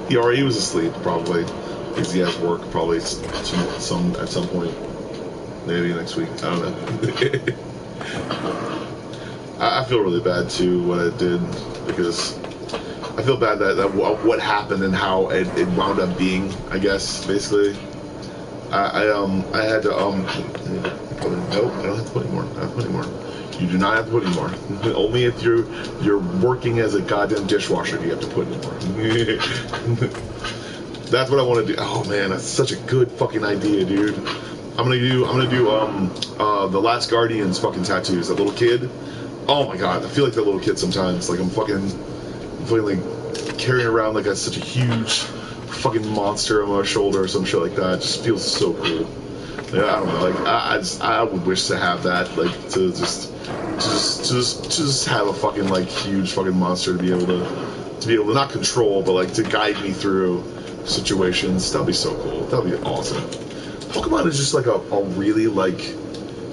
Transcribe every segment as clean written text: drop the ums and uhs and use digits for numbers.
He was asleep probably because he has work probably some at some point, maybe next week. I don't know. I feel really bad too what I did because I feel bad that what happened and how it wound up being. I guess basically, I had to nope, I don't have to put any more. I don't have to put any more. You do not have to put any more. Only if you're working as a goddamn dishwasher do you have to put any more. That's what I want to do. Oh man, that's such a good fucking idea, dude. I'm gonna do the Last Guardian's fucking tattoos. That little kid. Oh my god, I feel like that little kid sometimes. Like I'm fucking like carrying around like that's such a huge fucking monster on my shoulder or some shit like that. It just feels so cool. Yeah, I don't know. Like I would wish to have that. Like to just have a fucking like huge fucking monster to be able to not control but like to guide me through situations. That'd be so cool. That'd be awesome. Pokemon is just like a really like,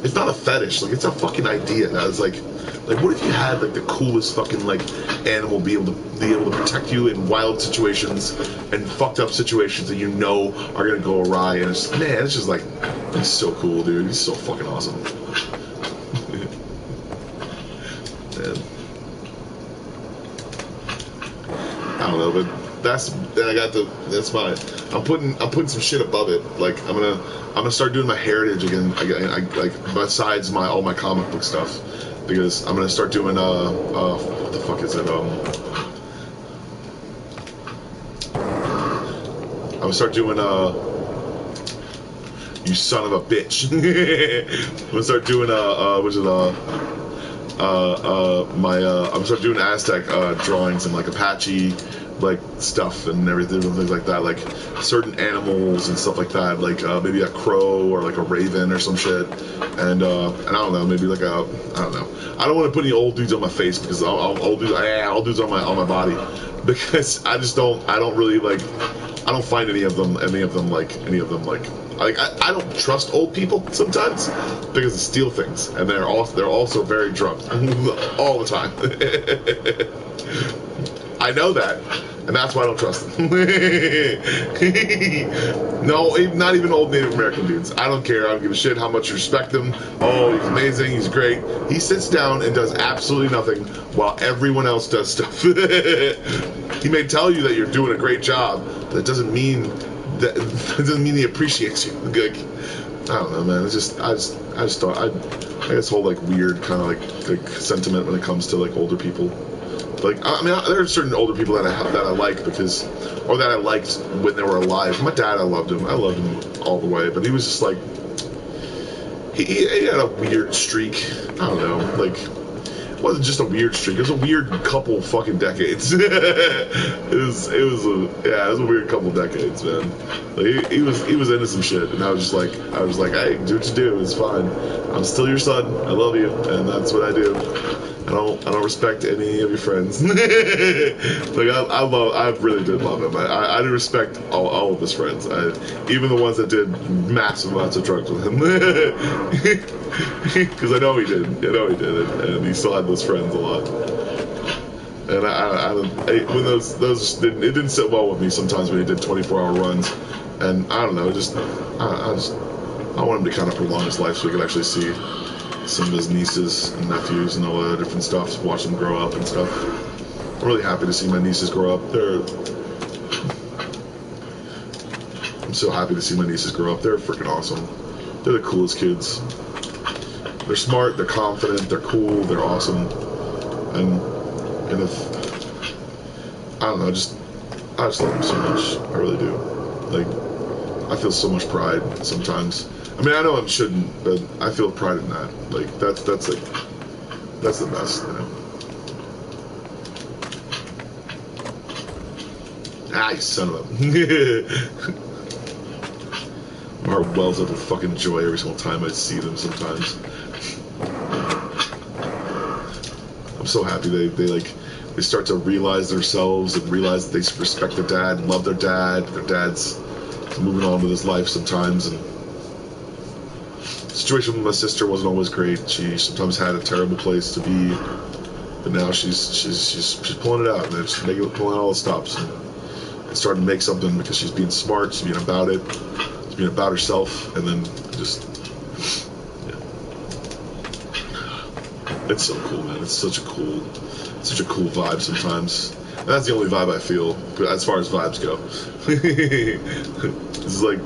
it's not a fetish, like it's a fucking idea. It's like what if you had like the coolest fucking like animal be able to protect you in wild situations and fucked up situations that you know are gonna go awry, and it's just like, he's so cool, dude. He's so fucking awesome. Man. I don't know, but I'm putting some shit above it. Like I'm gonna start doing my heritage again. I like besides all my comic book stuff, because I'm gonna start doing what the fuck is it? I'm gonna start doing you son of a bitch. I'm gonna start doing I'm gonna start doing Aztec drawings and like Apache like stuff and everything and things like that, like certain animals and stuff like that, like maybe a crow or like a raven or some shit, and I don't know, maybe like I don't know. I don't want to put any old dudes on my face because old dudes on my body, because I don't really like, I don't find any of them like I don't trust old people sometimes because they steal things, and they're also very drunk all the time. I know that, and that's why I don't trust them. No, not even old Native American dudes. I don't care. I don't give a shit how much you respect him. Oh, he's amazing. He's great. He sits down and does absolutely nothing while everyone else does stuff. He may tell you that you're doing a great job, but it doesn't mean he appreciates you. Like, I don't know, man. It's just I got this whole like weird kind of like sentiment when it comes to like older people. Like, I mean, there are certain older people that I like or that I liked when they were alive. My dad, I loved him all the way, but he was just like, he had a weird streak. I don't know, like, it wasn't just a weird streak. It was a weird couple fucking decades. it was a weird couple decades, man. Like, he was into some shit, and I was like, hey, do what you do. It's fine. I'm still your son. I love you, and that's what I do. I don't respect any of your friends. Like I really did love him. I did respect all of his friends. Even the ones that did massive amounts of drugs with him. Because I know he did, and he still had those friends a lot. And when those it didn't sit well with me sometimes when he did 24-hour runs, and I don't know, I want him to kind of prolong his life so we could actually see some of his nieces and nephews and all that different stuff, watch them grow up and stuff. I'm really happy to see my nieces grow up. I'm so happy to see my nieces grow up. They're freaking awesome. They're the coolest kids. They're smart, they're confident, they're cool, they're awesome. And if I don't know, I just love them so much. I really do. Like, I feel so much pride sometimes. I mean, I know I shouldn't, but I feel pride in that. Like, that's the best, you know. Ah, you son of a... My heart wells up with fucking joy every single time I see them sometimes. I'm so happy they start to realize themselves and realize that they respect their dad and love their dad. Their dad's moving on with his life sometimes, and the situation with my sister wasn't always great. She sometimes had a terrible place to be, but now she's pulling it out, and she's pulling out all the stops. starting to make something because she's being smart, she's being about it, she's being about herself, and then just, yeah. It's so cool, man. It's such a cool vibe sometimes. And that's the only vibe I feel as far as vibes go. It's like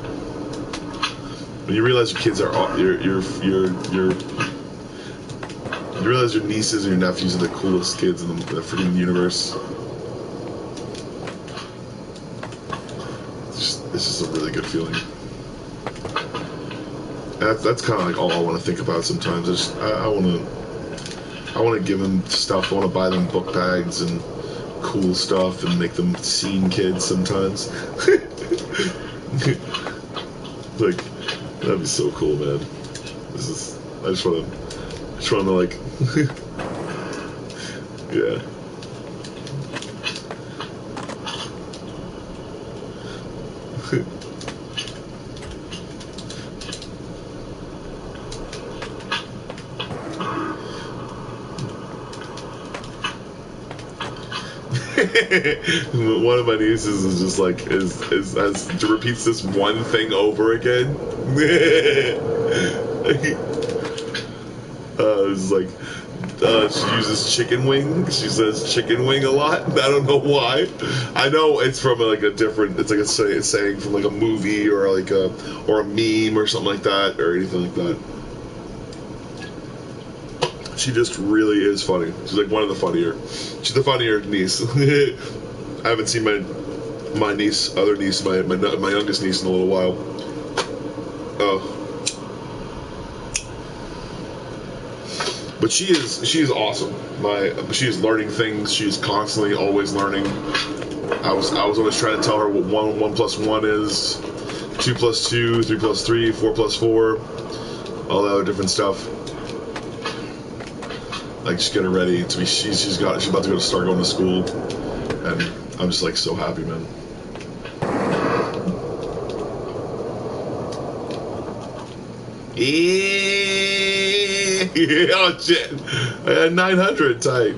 when you realize your kids are you realize your nieces and your nephews are the coolest kids in the freaking universe. It's just a really good feeling. And that's kind of like all I want to think about sometimes. I want to give them stuff. I want to buy them book bags and cool stuff and make them scene kids sometimes. Like, that'd be so cool, man. I just want to like, yeah. One of my nieces is just like repeats this one thing over again. It's like she uses chicken wing. She says chicken wing a lot. I don't know why. I know it's from like a different. It's like a saying from like a movie or like a meme or something like that or anything like that. She just really is funny. She's like one of the funnier. She's the funnier niece. I haven't seen my niece, other niece, my youngest niece in a little while. Oh, but she is awesome. She is learning things. She is constantly always learning. I was always trying to tell her what 1 + 1 is, 2 + 2, 3 + 3, 4 + 4, all that other different stuff. Like, just get her ready to be. She's about to start going to school, and I'm just like so happy, man. Yeah, oh shit! I had 900 type.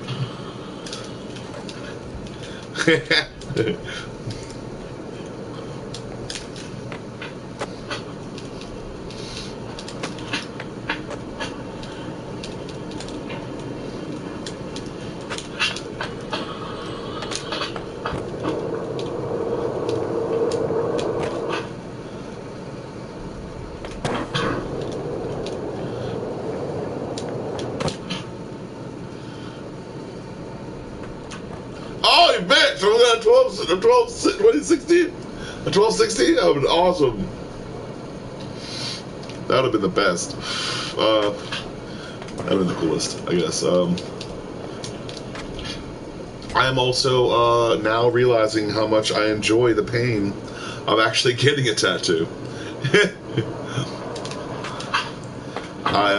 Oh, you bet! So we got a 2016? A 1260? That would have been awesome. That would have been the best. That would have been the coolest, I guess. I am also now realizing how much I enjoy the pain of actually getting a tattoo. I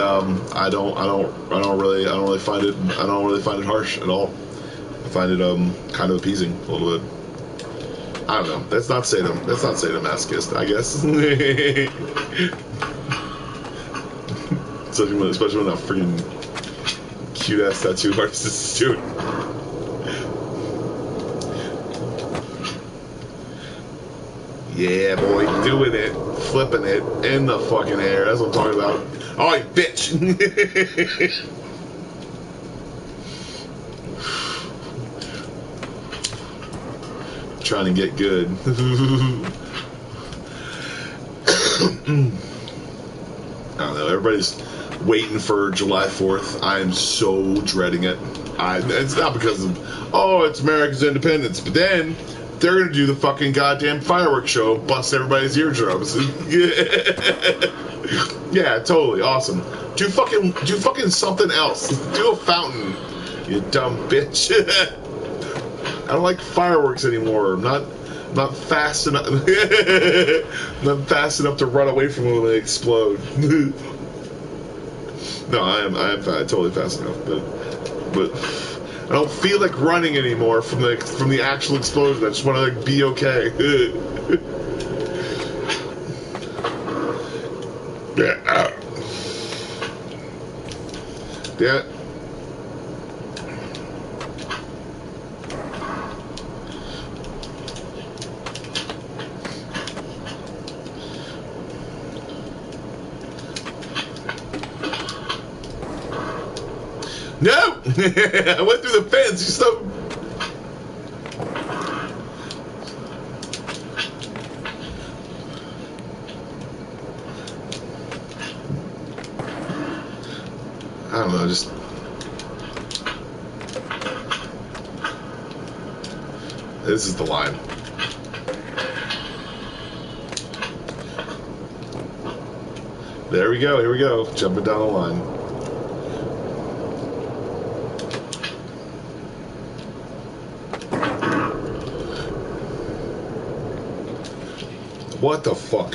don't really find it harsh at all. I find it kind of appeasing a little bit. I don't know. That's not sadomasochist, I guess. especially when a freaking cute ass tattoo artist is doing. Yeah, boy, doing it, flipping it in the fucking air. That's what I'm talking about. Oh, you bitch! Trying to get good. I don't know. Everybody's waiting for July 4th. I am so dreading it. It's not because of, it's America's independence, but then they're gonna do the fucking goddamn fireworks show, bust everybody's eardrums. Yeah, totally awesome. Do fucking something else. Do a fountain, you dumb bitch. I don't like fireworks anymore. I'm not fast enough. Not fast enough to run away from them when they explode. No, I am totally fast enough, but I don't feel like running anymore from the actual explosion. I just want to like be okay. Yeah. Yeah. No! I went through the fence. You stop. I don't know, just... This is the line. There we go, here we go. Jumping down the line. What the fuck?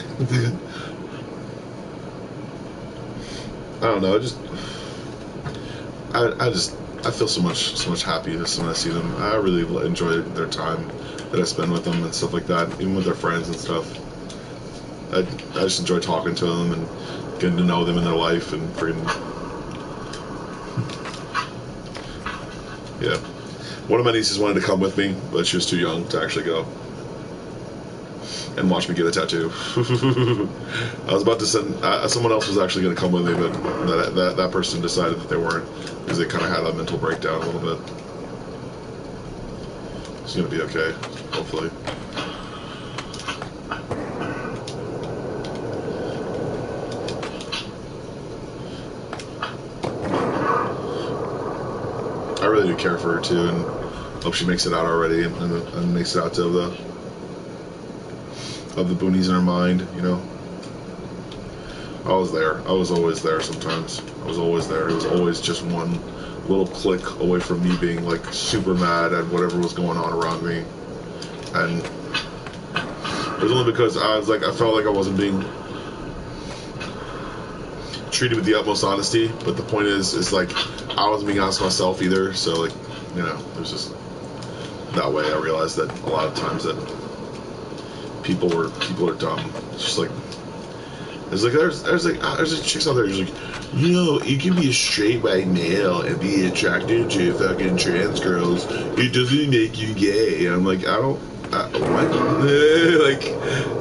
I don't know, I feel so much happiness when I see them. I really enjoy their time that I spend with them and stuff like that, even with their friends and stuff. I just enjoy talking to them and getting to know them in their life and freaking... Yeah. One of my nieces wanted to come with me, but she was too young to actually go and watch me get a tattoo. I was about to send... someone else was actually going to come with me, but that person decided that they weren't, because they kind of had a mental breakdown a little bit. It's going to be okay, hopefully. I really do care for her too, and hope she makes it out already and makes it out to the boonies in her mind, you know. I was there. I was always there sometimes. I was always there. It was always just one little click away from me being like super mad at whatever was going on around me. And it was only because I felt like I wasn't being treated with the utmost honesty, but the point is like I wasn't being honest with myself either, so like, you know, it was just that way. I realized that a lot of times that people are dumb. It's just like there's chicks out there who's like, you know, you can be a straight white male and be attracted to fucking trans girls. It doesn't make you gay. And I'm like, I don't. What? Like,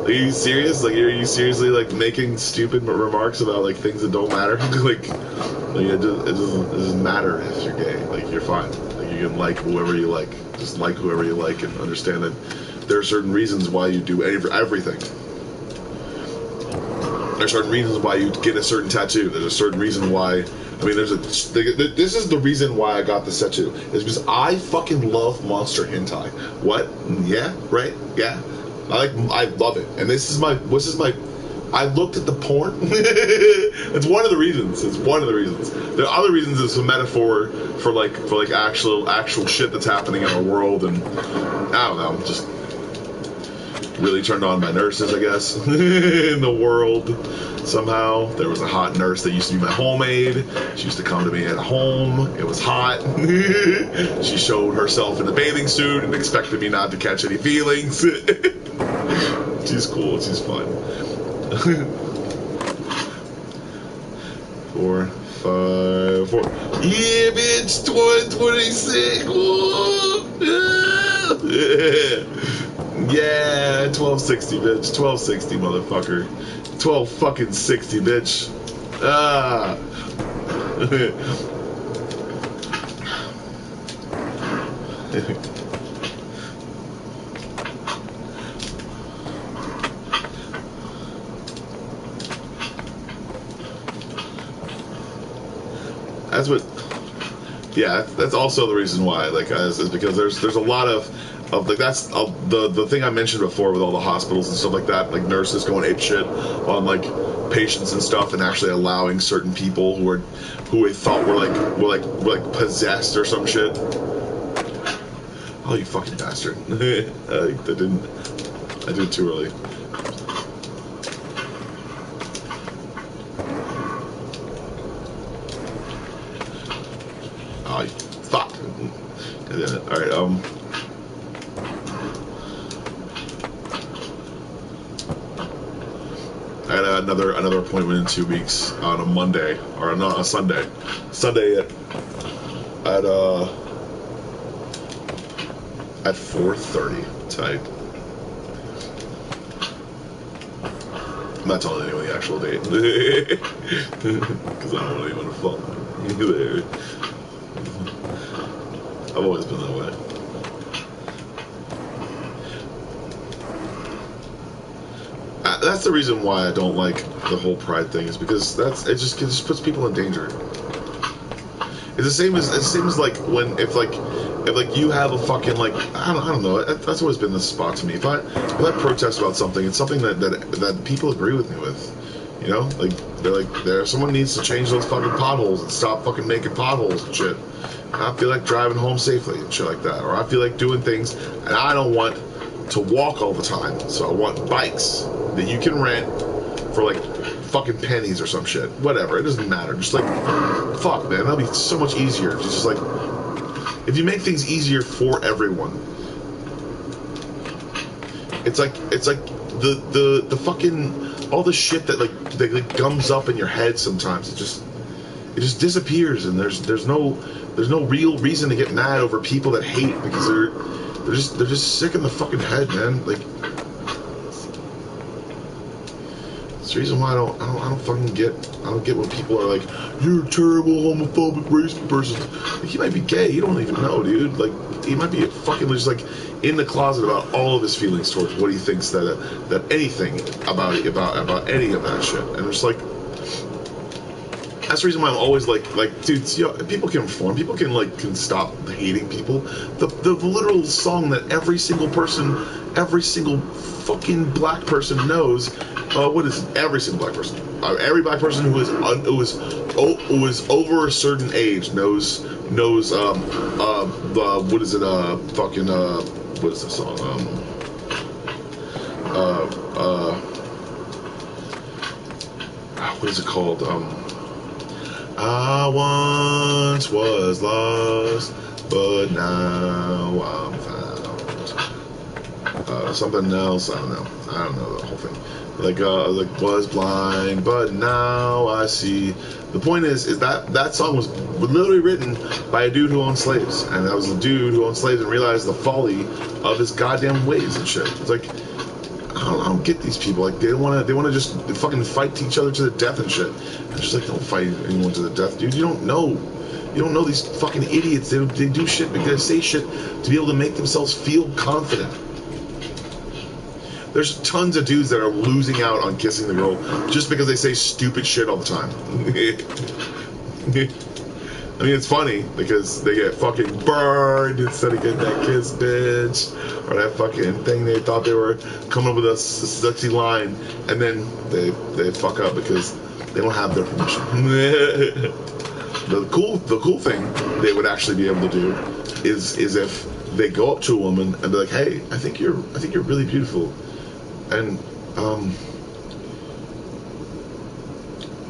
are you serious? Like, are you seriously like making stupid remarks about like things that don't matter? like it doesn't matter if you're gay. Like, you're fine. Like, you can like whoever you like. Just like whoever you like, and understand that there are certain reasons why you do everything. There's certain reasons why you get a certain tattoo. There's a certain reason why. I mean, this is the reason why I got this tattoo. Is because I fucking love monster hentai. What? Yeah, right? Yeah. I love it. And this is my. I looked at the porn. It's one of the reasons. It's one of the reasons. There are other reasons. It's a metaphor for actual shit that's happening in our world, and I don't know, just really turned on by nurses, I guess, in the world. Somehow there was a hot nurse that used to be my homemaid. She used to come to me at home. It was hot. She showed herself in a bathing suit and expected me not to catch any feelings. She's cool. She's fun. 4, 5, 4. Yeah, bitch. 26. Yeah, 1260, bitch. 1260, motherfucker. 12 fucking 60, bitch. Ah. That's what. Yeah, that's also the reason why. Like, is because there's a lot of like that's the thing I mentioned before with all the hospitals and stuff like that, like nurses going apeshit on like patients and stuff, and actually allowing certain people who they thought were possessed or some shit. Oh, you fucking bastard! I did it too early. Oh, fuck! All right, I had another appointment in 2 weeks on a Monday, or not a Sunday. Sunday at 4:30 tonight. I'm not telling anyone the actual date because I don't want anyone to follow me there. I've always been that way. That's the reason why I don't like the whole pride thing, is because it just puts people in danger. It's the same as like if you have a fucking like I don't know, that's always been the spot to me. If I protest about something, it's something that people agree with me with. You know, like someone needs to change those fucking potholes and stop fucking making potholes and shit. And I feel like driving home safely and shit like that, or I feel like doing things, and I don't want to walk all the time, so I want bikes that you can rent for like fucking pennies or some shit. Whatever, it doesn't matter. Just like, fuck, man, that'll be so much easier. Just like, if you make things easier for everyone, it's like the fucking all the shit that like gums up in your head sometimes. It just disappears, and there's no real reason to get mad over people that hate, because they're just sick in the fucking head, man. Like, it's the reason why I don't fucking get when people are like, you're a terrible homophobic racist person. Like, he might be gay, you don't even know, dude. Like, he might be fucking just like in the closet about all of his feelings towards what he thinks that anything about any of that shit. And it's like, that's the reason why I'm always like, dudes, you know, people can reform. People can stop hating people. The literal song that every single fucking black person knows. What is it? Every single black person? Every black person who is over a certain age knows. What is it? Fucking. What is the song? What is it called? I once was lost, but now I'm found. Something else, I don't know the whole thing. Like was blind, but now I see. The point is that song was literally written by a dude who owned slaves, and that was the dude who owned slaves and realized the folly of his goddamn ways and shit. It's like, I don't get these people. Like, they want to just fucking fight each other to the death and shit. I'm just like, don't fight anyone to the death, dude. You don't know these fucking idiots. They do shit because they say shit to be able to make themselves feel confident. There's tons of dudes that are losing out on kissing the girl just because they say stupid shit all the time. I mean, it's funny because they get fucking burned instead of getting that kiss, bitch, or that fucking thing they thought they were coming up with a sexy line, and then they fuck up because they don't have their permission. The cool thing they would actually be able to do is if they go up to a woman and be like, hey, I think you're really beautiful, and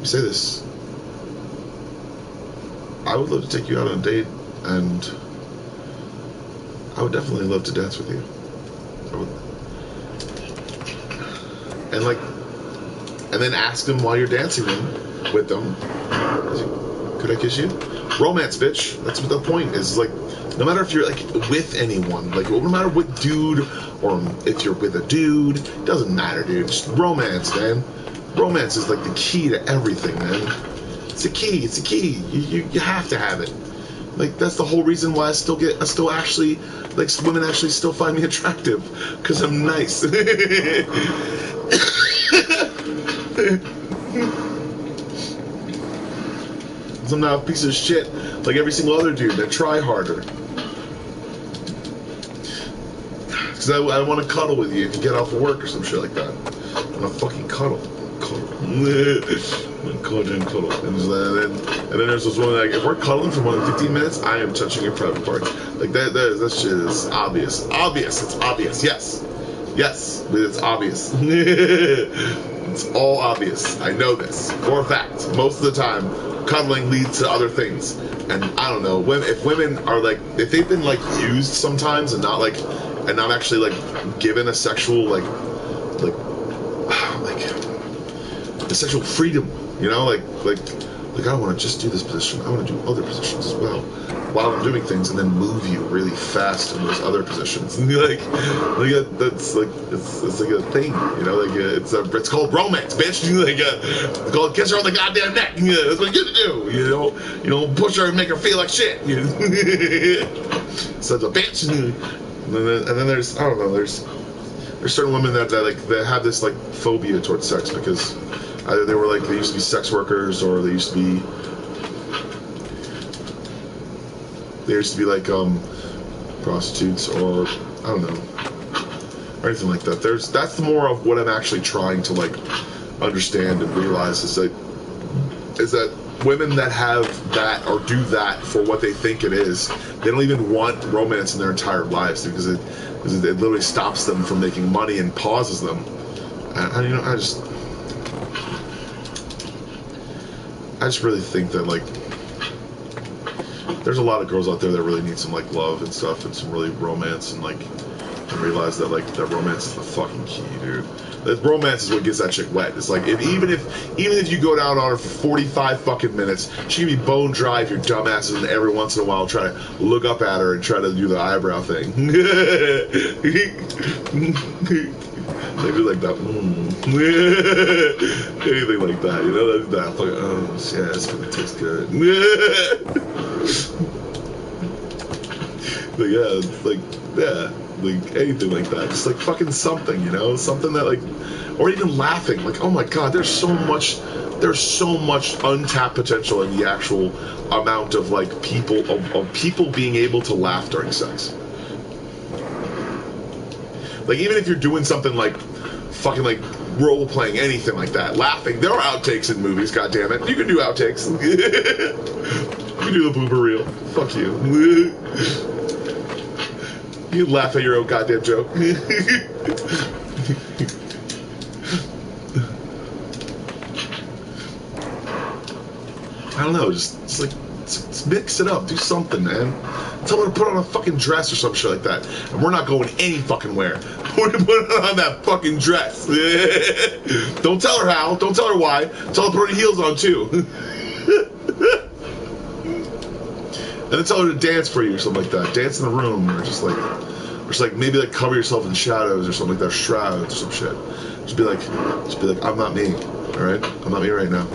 say this. I would love to take you out on a date, and I would definitely love to dance with you. And then ask them while you're dancing with them, could I kiss you? Romance, bitch. That's what the point is. Like, no matter if you're like with anyone, like no matter what dude, or if you're with a dude, it doesn't matter, dude. Just romance, man. Romance is like the key to everything, man. It's a key. It's a key. You have to have it. Like, that's the whole reason why I still actually, like, women actually still find me attractive, because I'm nice. I'm not a piece of shit like every single other dude that try harder. Because I want to cuddle with you if you get off of work or some shit like that. I want to fucking cuddle. Cuddle. And then there's this one, like, if we're cuddling for more than 15 minutes, I am touching your private part. Like, that shit is obvious. It's obvious. Yes, but it's obvious. It's all obvious. I know this for a fact. Most of the time, cuddling leads to other things. And I don't know, if women are like, if they've been like used sometimes and not actually like given a sexual like the sexual freedom, you know, like like, I don't want to just do this position. I want to do other positions as well, while I'm doing things, and then move you really fast in those other positions. And you're like that's like it's like a thing, you know, like it's called romance, bitch. Like it's called kiss her on the goddamn neck. Yeah, that's what you get to do. You know, push her and make her feel like shit. You know? Such a bitch. And then there's, I don't know, there's certain women that have this like phobia towards sex because either they used to be sex workers, or they used to be like prostitutes, or I don't know, or anything like that. That's more of what I'm actually trying to like understand and realize is that women that have that or do that for what they think it is, they don't even want romance in their entire lives because it literally stops them from making money and pauses them. And I just really think that like there's a lot of girls out there that really need some like love and stuff and some really romance and realize that like that romance is the fucking key, dude. That romance is what gets that chick wet. It's like even if you go down on her for 45 fucking minutes, she can be bone dry if you're dumbasses, and every once in a while try to look up at her and try to do the eyebrow thing. Maybe like that. Anything like that, you know? That fucking, oh yeah, it's gonna taste good. But yeah, like anything like that, just like fucking something, you know, something that like, or even laughing, like, oh my god, there's so much untapped potential in the actual amount of like of people being able to laugh during sex. Like even if you're doing something like fucking like role playing, anything like that, laughing, there are outtakes in movies, goddammit. You can do outtakes. You can do the blooper reel. Fuck you. You laugh at your own goddamn joke. I don't know, just mix it up, do something, man. Tell her to put on a fucking dress or some shit like that. And we're not going any fucking where. We're gonna put on that fucking dress. Don't tell her how, don't tell her why. Tell her to put her heels on too. And then tell her to dance for you or something like that. Dance in the room, or just like maybe like cover yourself in shadows or something like that, shrouds or some shit. Just be like, I'm not me, all right? I'm not me right now.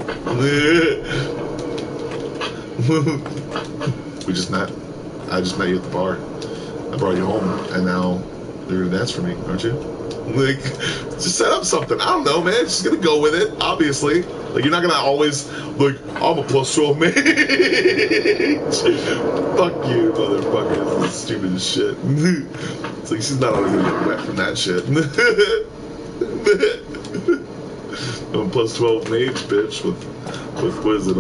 We just met. I just met you at the bar. I brought you home, and now you're gonna dance for me, aren't you? Like, just set up something. I don't know, man. Just gonna go with it, obviously. Like, you're not gonna always, like, I'm a plus 12 mage. Fuck you, motherfucker. This is stupid as shit. It's like, she's not always gonna get wet from that shit. I'm a plus 12 mage, bitch, with what is it,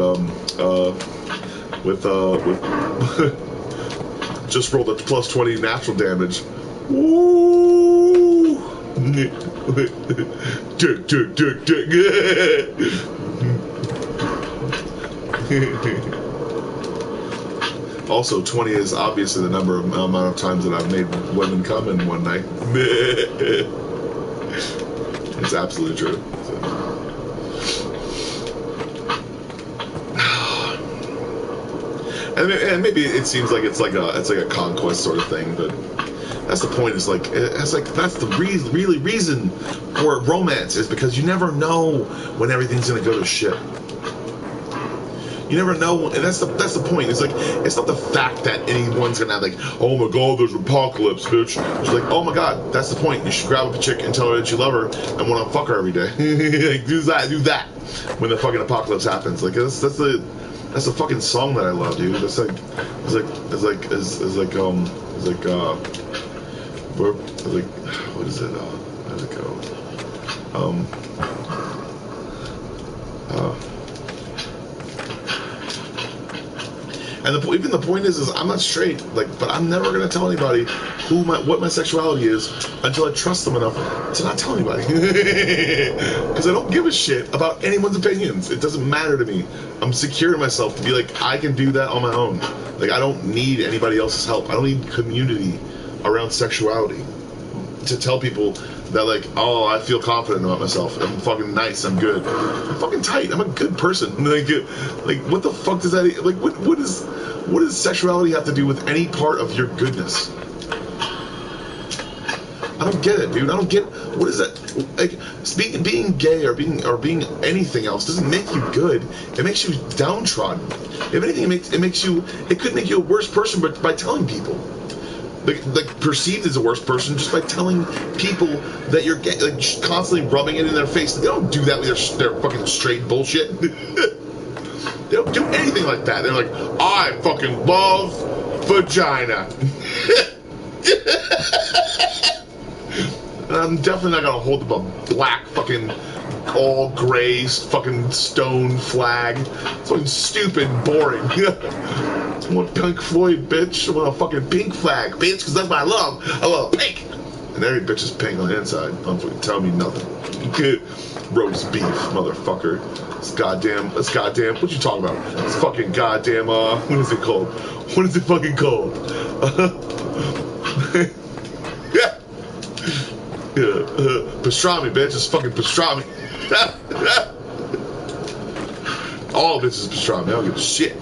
just rolled a plus 20 natural damage. Woo! Dick. Also, 20 is obviously the amount of times that I've made women come in one night. It's absolutely true. So. And maybe it seems like it's like a conquest sort of thing, but that's the point. It's like that's the really reason for romance, is because you never know when everything's gonna go to shit. You never know, and that's the point. It's like, it's not the fact that anyone's gonna have like, oh my god, there's an apocalypse, bitch. It's like, oh my god, that's the point. You should grab a chick and tell her that you love her and want to fuck her every day. Like, do that when the fucking apocalypse happens. Like that's the fucking song that I love, dude. What is it? How does it go? And even the point is I'm not straight, like, but I'm never gonna tell anybody what my sexuality is until I trust them enough to not tell anybody. Because I don't give a shit about anyone's opinions. It doesn't matter to me. I'm secure in myself to be like, I can do that on my own. Like, I don't need anybody else's help. I don't need community around sexuality to tell people that like, oh, I feel confident about myself. I'm fucking nice. I'm good. I'm fucking tight. I'm a good person. Like what the fuck does that? Like, what does sexuality have to do with any part of your goodness? I don't get it, dude. I don't get what is that? Like, being gay or being anything else doesn't make you good. It makes you downtrodden. If anything, it could make you a worse person, but by telling people. Like perceived as a worse person just by telling people that you're gay, like just constantly rubbing it in their face. They don't do that with their fucking straight bullshit. They don't do anything like that. They're like, I fucking love vagina. And I'm definitely not gonna hold up a black fucking all gray fucking stone flag. It's fucking stupid, boring. I want Pink Floyd, bitch. I want a fucking pink flag, bitch, because that's what I love. I love pink. And every bitch is pink on the inside. Don't fucking tell me nothing. Roast beef, motherfucker. It's goddamn, what you talking about? It's fucking goddamn, what is it called? What is it fucking called? Yeah. Pastrami, bitch. It's fucking pastrami. All of this is pastrami. I don't give a shit.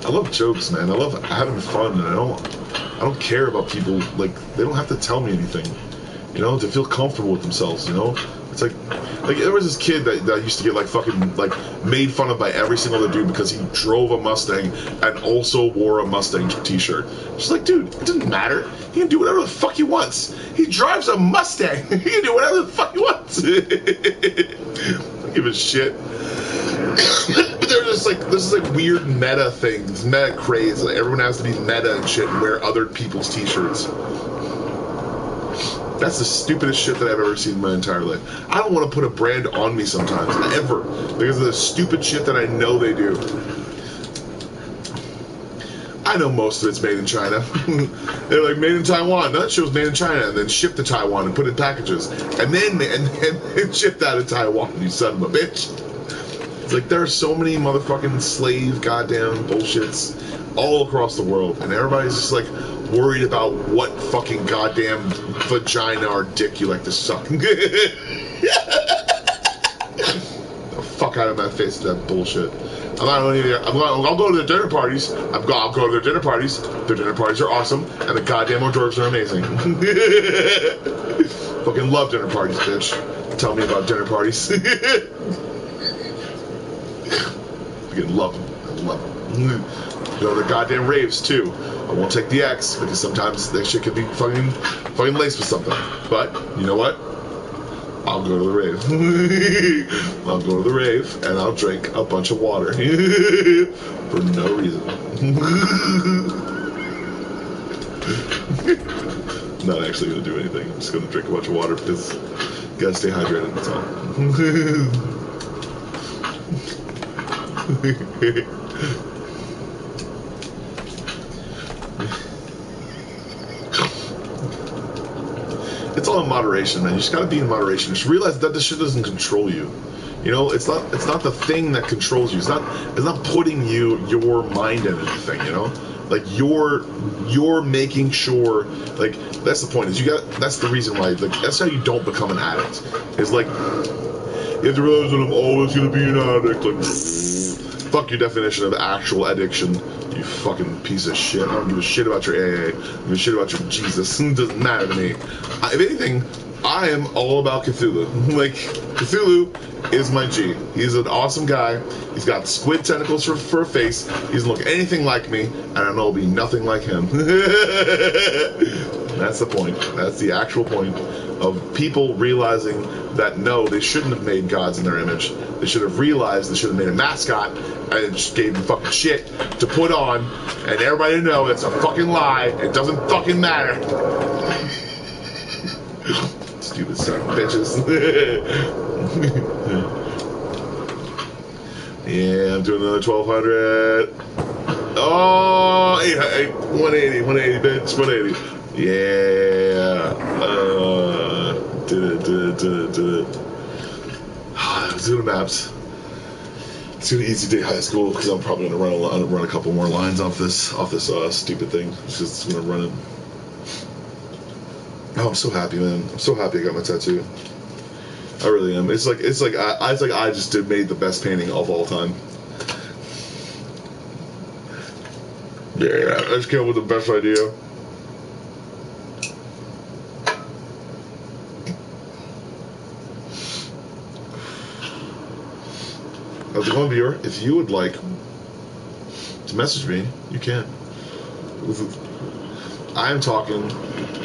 I love jokes, man. I love having fun, and I don't care about people. Like, they don't have to tell me anything, you know, to feel comfortable with themselves, you know. It's like there was this kid that used to get like fucking like made fun of by every single other dude because he drove a Mustang and also wore a Mustang t-shirt. Just like, dude, it doesn't matter. He can do whatever the fuck he wants. He drives a Mustang. He can do whatever the fuck he wants. I don't give a shit. But there's just like this is like weird meta thing, this meta craze. Like everyone has to be meta and shit and wear other people's t-shirts. That's the stupidest shit that I've ever seen in my entire life. I don't want to put a brand on me sometimes, ever, because of the stupid shit that I know they do. I know most of it's made in China. They're like, made in Taiwan. That show's made in China, and then shipped to Taiwan and put in packages. And then shipped out of Taiwan, you son of a bitch. It's like, there are so many motherfucking slave goddamn bullshits all across the world, and everybody's just like worried about what fucking goddamn vagina or dick you like to suck. The fuck out of my face with that bullshit. I'll go to the dinner parties. I'll go to their dinner parties. Their dinner parties are awesome, and the goddamn hors d'oeuvres are amazing. Fucking love dinner parties, bitch. Tell me about dinner parties. Fucking love them. I love them. Go to the goddamn raves too. I won't take the X because sometimes that shit could be fucking laced with something. But you know what? I'll go to the rave. I'll go to the rave and I'll drink a bunch of water for no reason. Not actually gonna do anything. I'm just gonna drink a bunch of water because gotta stay hydrated. That's all. It's all in moderation, man. You just gotta be in moderation. Just realize that this shit doesn't control you. You know, it's not the thing that controls you. It's not putting your mind in anything, you know? Like you're making sure, like that's the point, that's the reason why, like that's how you don't become an addict. It's like you have to realize that I'm always gonna be an addict. Like fuck your definition of actual addiction, you fucking piece of shit. I don't give a shit about your AA. I don't give a shit about your Jesus. It doesn't matter to me. If anything, I am all about Cthulhu. Like, Cthulhu is my G. He's an awesome guy. He's got squid tentacles for a face. He doesn't look anything like me, and I know I'll be nothing like him. That's the point. That's the actual point of people realizing that no, they shouldn't have made gods in their image. They should have realized they should have made a mascot and just gave them fucking shit to put on, and everybody to know it's a fucking lie. It doesn't fucking matter. Stupid son of bitches. Yeah, I'm doing another 1200. Oh, 180, bitch, 180. Yeah. I was doing maps. It's gonna be easy day high school because I'm probably gonna run a couple more lines off this stupid thing. It's just gonna run it. Oh, I'm so happy, man. I'm so happy I got my tattoo. I really am. It's like I just made the best painting of all time. Yeah, I just came up with the best idea. How's it going, viewer? If you would like to message me, you can. I am talking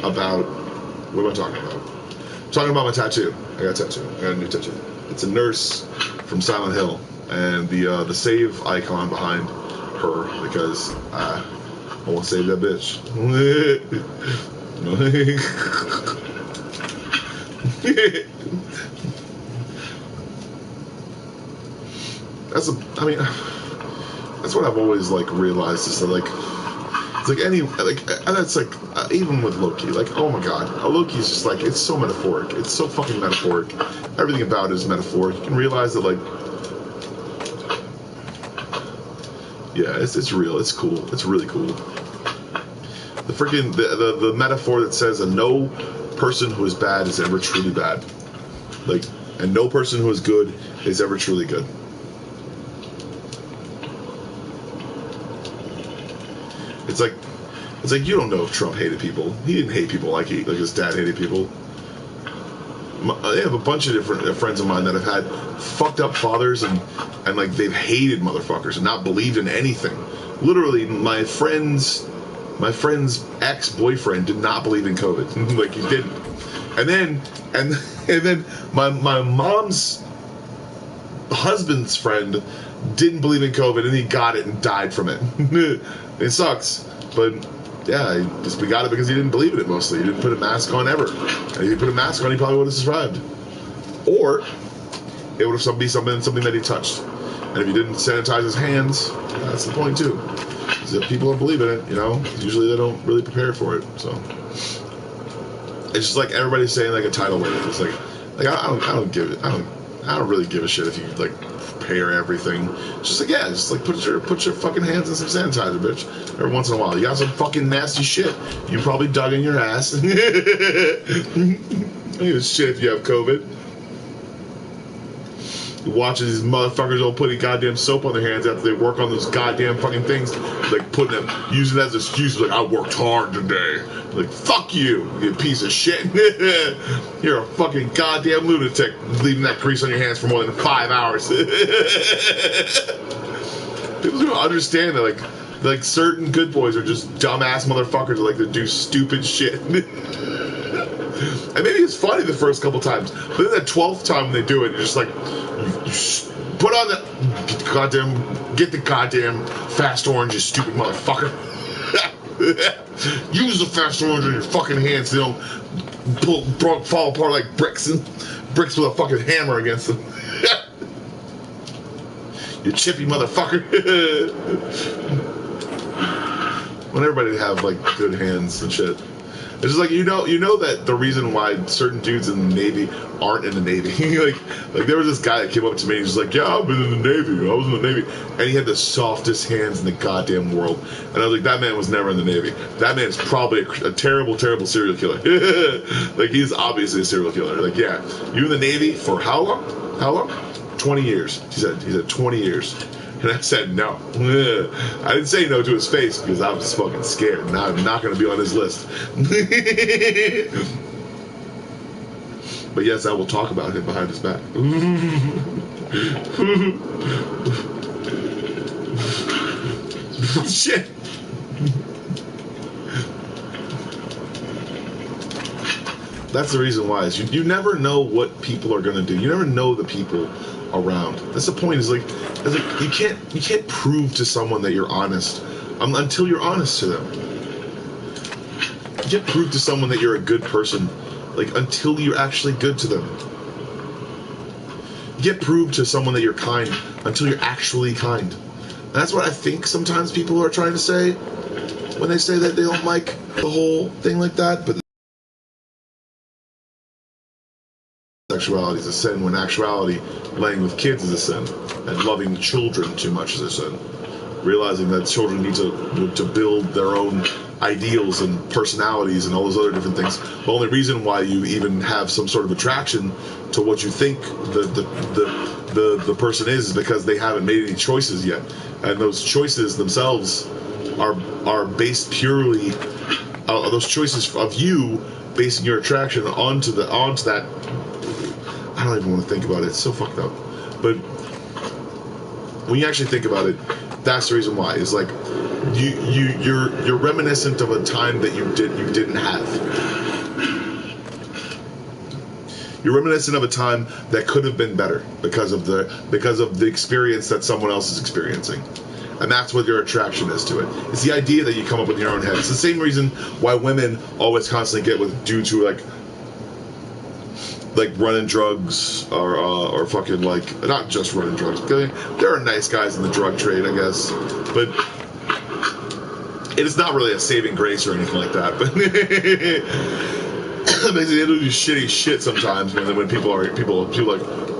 about... What am I talking about? I'm talking about my tattoo. I got a tattoo. I got a new tattoo. It's a nurse from Silent Hill, and the save icon behind her because I want to save that bitch. That's what I've always like realized is that like it's like any like that's like even with Loki, like, oh my god, Loki's just like, it's so metaphoric, it's so fucking metaphoric, everything about it is metaphoric. You can realize that like, yeah, it's real, it's cool, it's really cool. The freaking the metaphor that says that no person who is bad is ever truly bad, like, and no person who is good is ever truly good. It's like you don't know if Trump hated people. He didn't hate people like his dad hated people. I have a bunch of different friends of mine that have had fucked up fathers and like they've hated motherfuckers and not believed in anything. Literally, my friend's ex-boyfriend did not believe in COVID. Like, he didn't. And then my mom's husband's friend didn't believe in COVID and he got it and died from it. It sucks, but yeah, we got it because he didn't believe in it mostly. He didn't put a mask on ever. And if he put a mask on, he probably would have survived. Or it would have been something that he touched. And if he didn't sanitize his hands, that's the point too. Is that people don't believe in it, you know? Usually they don't really prepare for it. So it's just like everybody's saying like a tidal wave. It's like I don't really give a shit if you like prepare everything. It's just like, yeah, just like put your fucking hands in some sanitizer, bitch. Every once in a while, you got some fucking nasty shit you probably dug in your ass. I don't give a shit if you have COVID. You watching these motherfuckers all putting goddamn soap on their hands after they work on those goddamn fucking things, like putting them, using it as an excuse, like, I worked hard today. Like, fuck you, you piece of shit. You're a fucking goddamn lunatic, leaving that grease on your hands for more than 5 hours. People don't understand that, like certain good boys are just dumbass motherfuckers that like to do stupid shit. And maybe it's funny the first couple times, but then the 12th time when they do it, you're just like, put on get the goddamn fast orange, you stupid motherfucker. Use the fast orange in your fucking hands so they don't fall apart like bricks with a fucking hammer against them. You chippy motherfucker. I want everybody to have like good hands and shit. It's just like, you know that the reason why certain dudes in the Navy aren't in the Navy. like there was this guy that came up to me and he was like, yeah, I've been in the Navy. I was in the Navy. And he had the softest hands in the goddamn world. And I was like, that man was never in the Navy. That man is probably a terrible, terrible serial killer. Like, he's obviously a serial killer. Like, yeah, you in the Navy for how long? How long? 20 years. He said 20 years. And I said no. I didn't say no to his face because I was fucking scared and I'm not going to be on his list. But yes, I will talk about him behind his back. Shit. That's the reason why. Is you never know what people are going to do. You never know the people around. That's the point. Is like you can't prove to someone that you're honest until you're honest to them. You can't prove to someone that you're a good person like until you're actually good to them. You can't prove to someone that you're kind until you're actually kind. And that's what I think sometimes people are trying to say when they say that they don't like the whole thing like that, but homosexuality is a sin, when in actuality, laying with kids is a sin, and loving children too much is a sin. Realizing that children need to build their own ideals and personalities and all those other different things. The only reason why you even have some sort of attraction to what you think the person is because they haven't made any choices yet, and those choices themselves are based purely those choices of you basing your attraction onto that. I don't even want to think about it. It's so fucked up. But when you actually think about it, that's the reason why. It's like you're reminiscent of a time that you didn't have. You're reminiscent of a time that could have been better because of the experience that someone else is experiencing. And that's what your attraction is to it. It's the idea that you come up with in your own head. It's the same reason why women always constantly get with dudes who like running drugs or fucking like, not just running drugs. There are nice guys in the drug trade, I guess, but it is not really a saving grace or anything like that. But basically, they do shitty shit sometimes when people like,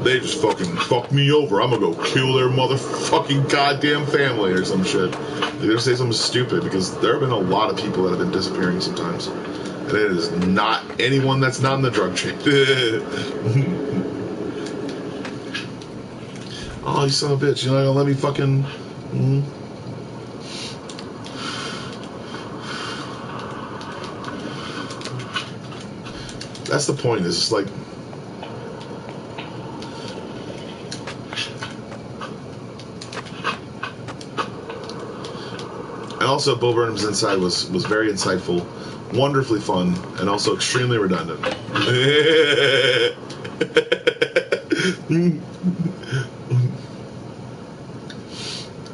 they just fucking fuck me over, I'm gonna go kill their motherfucking goddamn family or some shit. They just say something stupid, because there have been a lot of people that have been disappearing sometimes. And it is not anyone that's not in the drug trade. Oh, you son of a bitch. You're not gonna let me fucking... That's the point. It's just like... And also, Bo Burnham's Inside was very insightful, wonderfully fun, and also extremely redundant.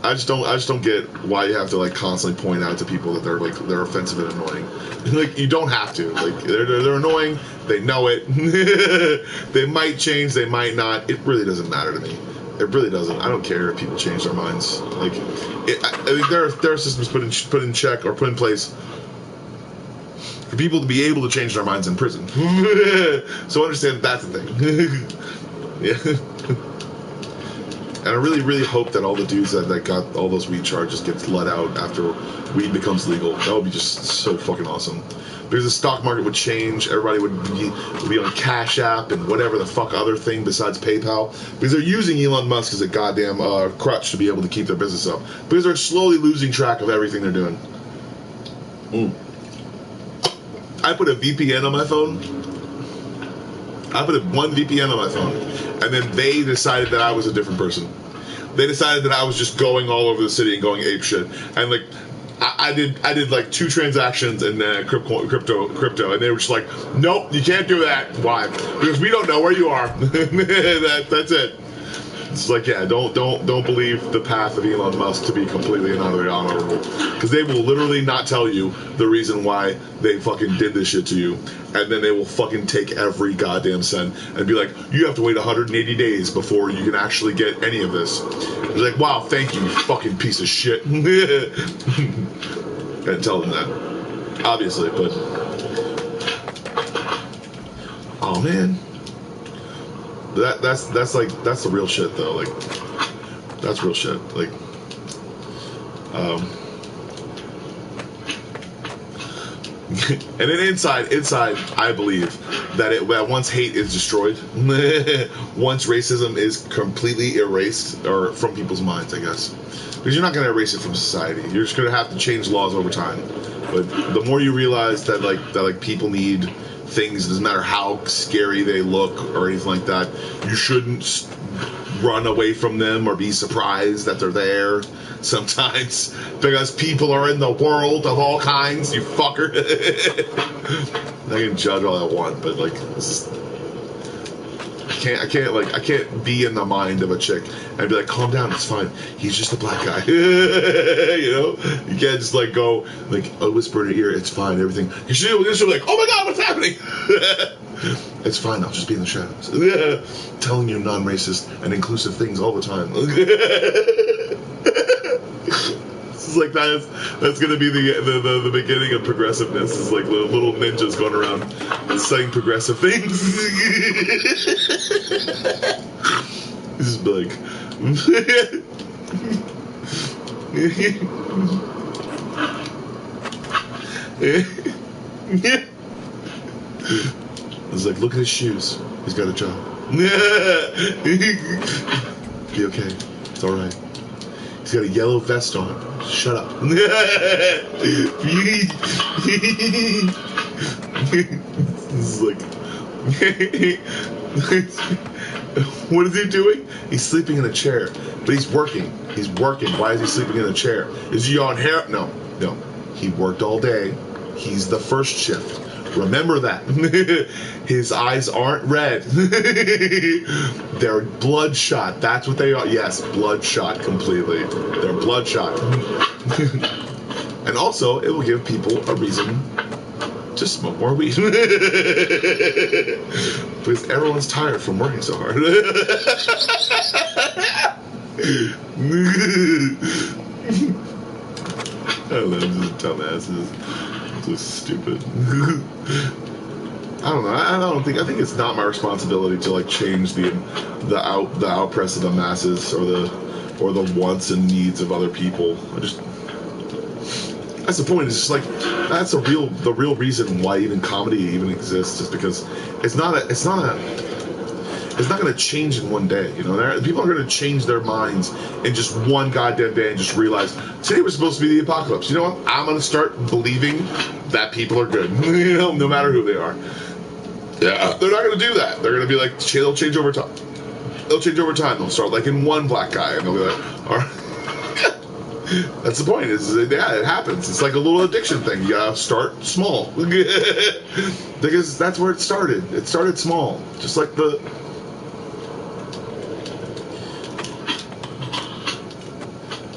I just don't get why you have to like constantly point out to people that they're offensive and annoying. Like, you don't have to. Like, they're annoying. They know it. They might change. They might not. It really doesn't matter to me. It really doesn't. I don't care if people change their minds. Like, I think there are systems put in check or put in place for people to be able to change their minds in prison. So understand that's the thing. Yeah. And I really, really hope that all the dudes that got all those weed charges gets let out after weed becomes legal. That would be just so fucking awesome. Because the stock market would change, everybody would be on Cash App and whatever the fuck other thing besides PayPal. Because they're using Elon Musk as a goddamn crutch to be able to keep their business up. Because they're slowly losing track of everything they're doing. I put a VPN on my phone. I put one VPN on my phone. And then they decided that I was a different person. They decided that I was just going all over the city and going ape shit. And like, I did like 2 transactions in crypto, and they were just like, nope, you can't do that. Why? Because we don't know where you are. That's it. It's like, yeah, don't believe the path of Elon Musk to be completely and utterly honorable, because they will literally not tell you the reason why they fucking did this shit to you, and then they will fucking take every goddamn cent and be like, you have to wait 180 days before you can actually get any of this. It's like, wow, thank you, fucking piece of shit. Gotta tell them that, obviously, but oh man. That's the real shit though. Like, that's real shit. Like, and then inside, I believe that once hate is destroyed, once racism is completely erased or from people's minds, I guess, because you're not gonna erase it from society. You're just gonna have to change laws over time. But the more you realize that people need things, it doesn't matter how scary they look or anything like that, you shouldn't run away from them or be surprised that they're there sometimes, because people are in the world of all kinds, you fucker. I can judge all I want, but like, I can't be in the mind of a chick and be like, calm down, it's fine, he's just a black guy. You know, you can't just like go like, oh, whisper in her ear, it's fine, everything. She'll be like, oh my god, what's happening? It's fine, I'll just be in the shadows. Telling you non-racist and inclusive things all the time. It's like that's gonna be the beginning of progressiveness. Is like little ninjas going around saying progressive things. This is like. It's like, look at his shoes. He's got a job. Be okay. It's all right. He's got a yellow vest on. Shut up. It's like, what is he doing? He's sleeping in a chair, but he's working. He's working. Why is he sleeping in a chair? Is he on hair? No. He worked all day. He's the first shift. Remember that. His eyes aren't red. They're bloodshot. That's what they are. Yes, bloodshot completely. They're bloodshot. And also, it will give people a reason to smoke more weed. Because everyone's tired from working so hard. I love these dumbasses. So stupid. I don't know. I think it's not my responsibility to like change the outpress of the masses or the wants and needs of other people. That's the point. It's just like that's the real reason why even comedy even exists is because it's not going to change in one day. You know, people are going to change their minds in just one goddamn day and just realize today was supposed to be the apocalypse. You know what? I'm going to start believing that people are good. You know, no matter who they are. Yeah, they're not going to do that. They're going to be like, they'll change over time. They'll change over time. They'll start like in one black guy, and they'll be like, all right. That's the point. Yeah, it happens. It's like a little addiction thing. You gotta start small because that's where it started. It started small, just like the.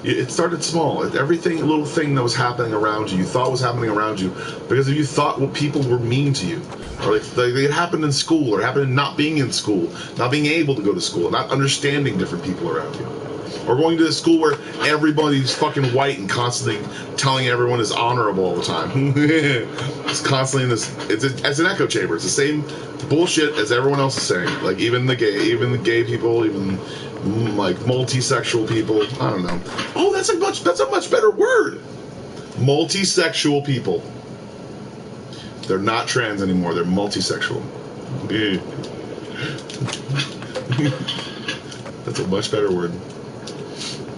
It started small. Everything, little thing that was happening around you thought was happening around you because you thought what people were mean to you, or like it happened in school, or it happened in not being in school, not being able to go to school, not understanding different people around you. Or going to a school where everybody's fucking white and constantly telling everyone is honorable all the time. It's constantly in this. It's an echo chamber. It's the same bullshit as everyone else is saying. Like even the gay people, even like multi-sexual people. I don't know. Oh, that's a much better word. Multi-sexual people. They're not trans anymore. They're multi-sexual. That's a much better word.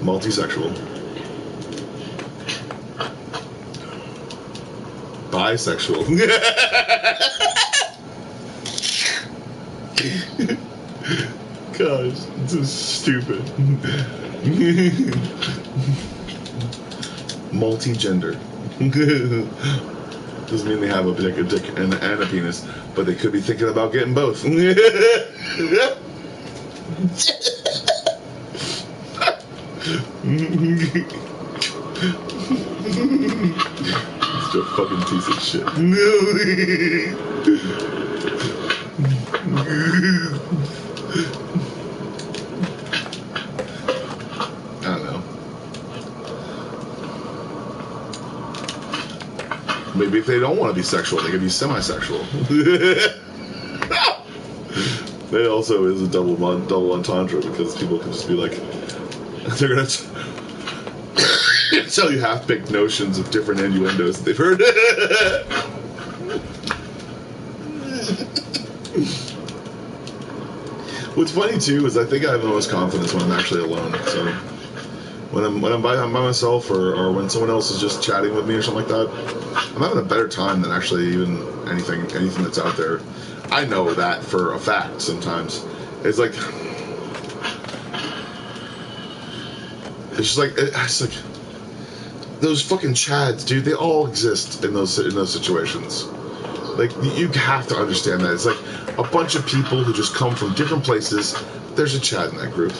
Multi-sexual. Bisexual. Gosh, this is stupid. Multi-gender. Doesn't mean they have a dick and a penis, but they could be thinking about getting both. It's a fucking piece of shit. I don't know. Maybe if they don't want to be sexual, they can be semi-sexual. That also is a double entendre because people can just be like, they're gonna tell you half-baked notions of different innuendos that they've heard. What's funny too is I think I have the most confidence when I'm actually alone. So when I'm by myself or when someone else is just chatting with me or something like that, I'm having a better time than actually even anything that's out there. I know that for a fact. Sometimes it's like. It's like those fucking chads, dude. They all exist in those situations. Like you have to understand that it's like a bunch of people who just come from different places. There's a chad in that group.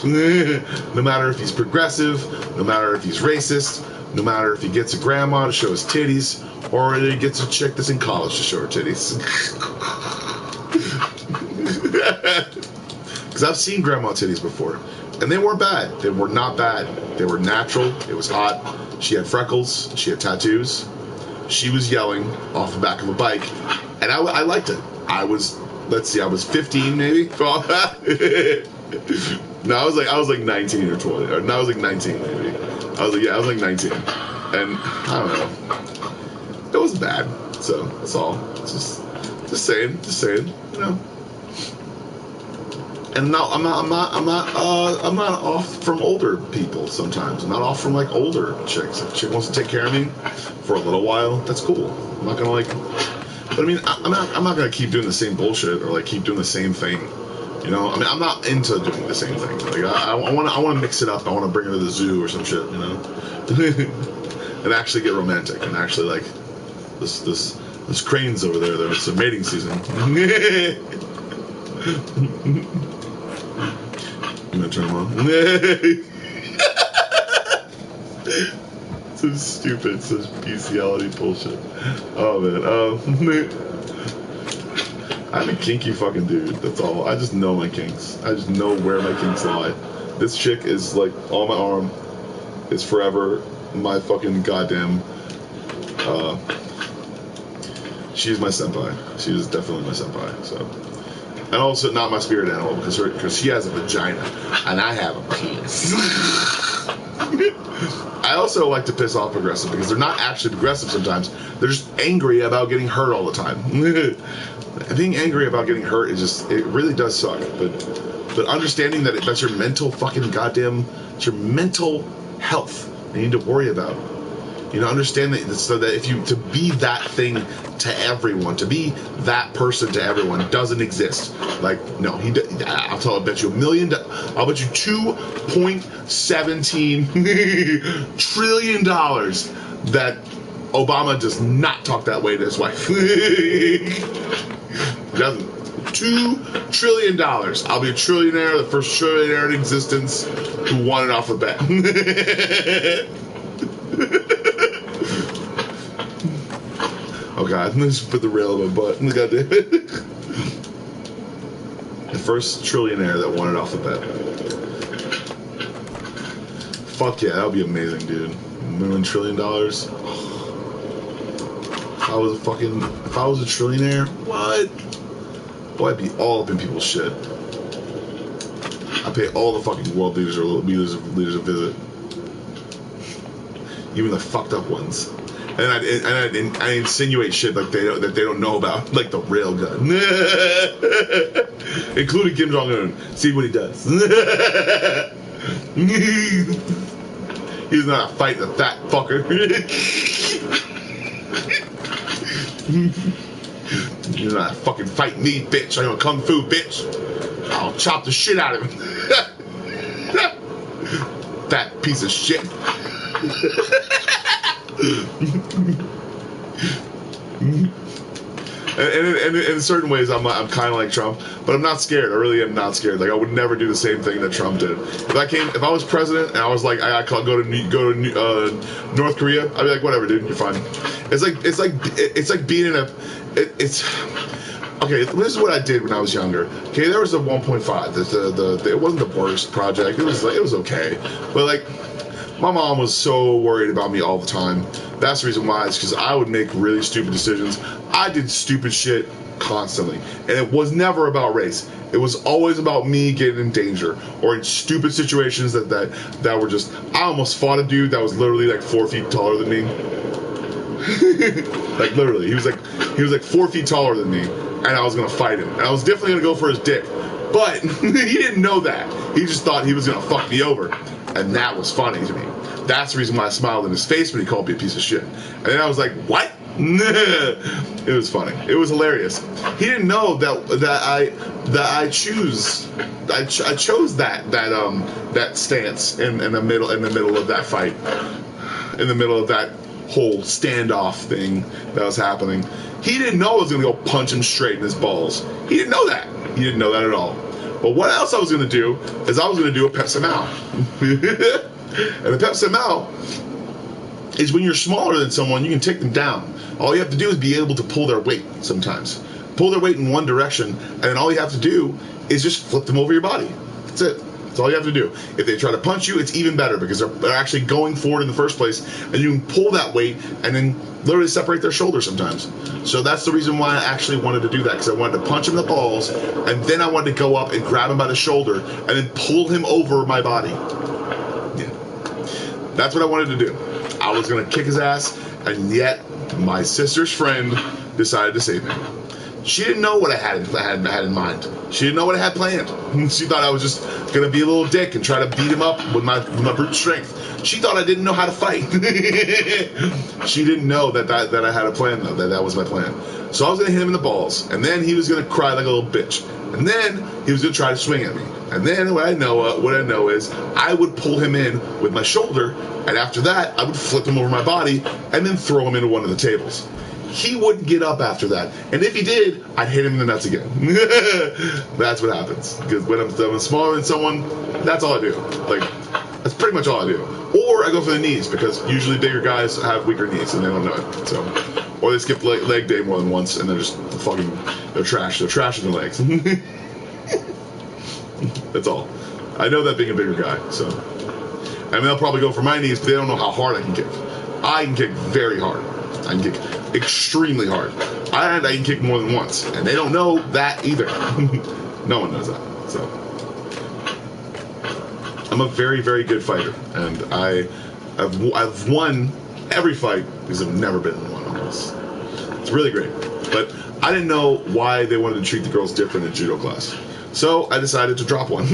No matter if he's progressive, no matter if he's racist, no matter if he gets a grandma to show his titties, or he gets a chick that's in college to show her titties. Because I've seen grandma titties before. And they weren't bad. They were not bad. They were natural. It was hot. She had freckles. She had tattoos. She was yelling off the back of a bike, and I liked it. I was 15 maybe for all that. No, I was like 19 or 20. Or no, I was like 19 maybe. I was like 19, and I don't know. It wasn't bad. So that's all. Just saying, you know. And no, I'm not off from older people sometimes. I'm not off from like older chicks. If a chick wants to take care of me for a little while, that's cool. I'm not gonna like, but I mean, I'm not gonna keep doing the same bullshit or like keep doing the same thing. You know, I mean, I'm not into doing the same thing. Like I want to mix it up. I want to bring her to the zoo or some shit. You know, and actually get romantic and actually like this cranes over there. It's a mating season. I'm gonna turn them on. So stupid, such bestiality bullshit. Oh man, I'm a kinky fucking dude. That's all. I just know my kinks. I just know where my kinks lie. This chick is like on my arm. It's forever my fucking goddamn. She's my senpai. She is definitely my senpai. So. And also not my spirit animal because she has a vagina and I have a penis. I also like to piss off aggressive because they're not actually aggressive sometimes. They're just angry about getting hurt all the time. Being angry about getting hurt is just, it really does suck. But understanding that that's your mental fucking goddamn, it's your mental health you need to worry about. You know, understand that so that if you to be that thing to everyone, to be that person to everyone doesn't exist. Like, no, I'll bet you $1 million. I'll bet you $2.17 trillion that Obama does not talk that way to his wife. He doesn't. $2 trillion. I'll be a trillionaire, the first trillionaire in existence who won it off the bat. Oh god, let's put the rail on my butt. God damn it. The first trillionaire that won it off the bat. Fuck yeah, that would be amazing, dude. $1 trillion. If I was a trillionaire, what? Boy, I'd be all up in people's shit. I'd pay all the fucking world leaders a visit. Even the fucked up ones. And I'd insinuate shit like that they don't know about, like the railgun, including Kim Jong-un. See what he does. He's not fighting a fat fucker. You're not fucking fighting me, bitch. I'm a kung fu bitch. I'll chop the shit out of him. Fat piece of shit. And in certain ways, I'm kind of like Trump, but I'm not scared. I really am not scared. Like I would never do the same thing that Trump did. If I was president and I was like, I could go to North Korea, I'd be like, whatever, dude, you're fine. It's like being in a. It's okay. This is what I did when I was younger. Okay, there was a 1.5. It wasn't the worst project. It was okay, but like. My mom was so worried about me all the time. That's the reason why. It's because I would make really stupid decisions. I did stupid shit constantly. And it was never about race. It was always about me getting in danger or in stupid situations that were just... I almost fought a dude that was literally like 4 feet taller than me. Like literally. He was like 4 feet taller than me. And I was going to fight him. And I was definitely going to go for his dick. But he didn't know that. He just thought he was going to fuck me over. And that was funny to me. That's the reason why I smiled in his face when he called me a piece of shit. And then I was like, what? It was funny. It was hilarious. He didn't know that I chose that stance in the middle of that fight. In the middle of that whole standoff thing that was happening. He didn't know I was gonna go punch him straight in his balls. He didn't know that. He didn't know that at all. But what else I was going to do is I was going to do a Pepsi-Mal. And a Pepsi-Mal is when you're smaller than someone, you can take them down. All you have to do is be able to pull their weight sometimes. Pull their weight in one direction, and then all you have to do is just flip them over your body. That's it. That's all you have to do. If they try to punch you, it's even better because they're actually going forward in the first place, and you can pull that weight and then literally separate their shoulders sometimes. So that's the reason why I actually wanted to do that, because I wanted to punch him in the balls, and then I wanted to go up and grab him by the shoulder and then pull him over my body. Yeah. That's what I wanted to do. I was going to kick his ass, and yet my sister's friend decided to save me. She didn't know what I had in mind. She didn't know what I had planned. She thought I was just going to be a little dick and try to beat him up with my brute strength. She thought I didn't know how to fight. She didn't know that I had a plan, though, that was my plan. So I was going to hit him in the balls, and then he was going to cry like a little bitch. And then he was going to try to swing at me. And then what I know is I would pull him in with my shoulder, and after that, I would flip him over my body and then throw him into one of the tables. He wouldn't get up after that. And if he did, I'd hit him in the nuts again. That's what happens. Because when I'm smaller than someone, that's all I do. Like, that's pretty much all I do. Or I go for the knees, because usually bigger guys have weaker knees and they don't know it. So, or they skip leg day more than once and they're just fucking, they're trash. They're trash in their legs. That's all. I know that being a bigger guy, so. I mean, they'll probably go for my knees, but they don't know how hard I can kick. I can kick very hard. I can kick extremely hard. I can kick more than once, and they don't know that either. No one knows that. So I'm a very, very good fighter, and I've won every fight because I've never been in one almost. It's really great, but I didn't know why they wanted to treat the girls different in judo class. So I decided to drop one.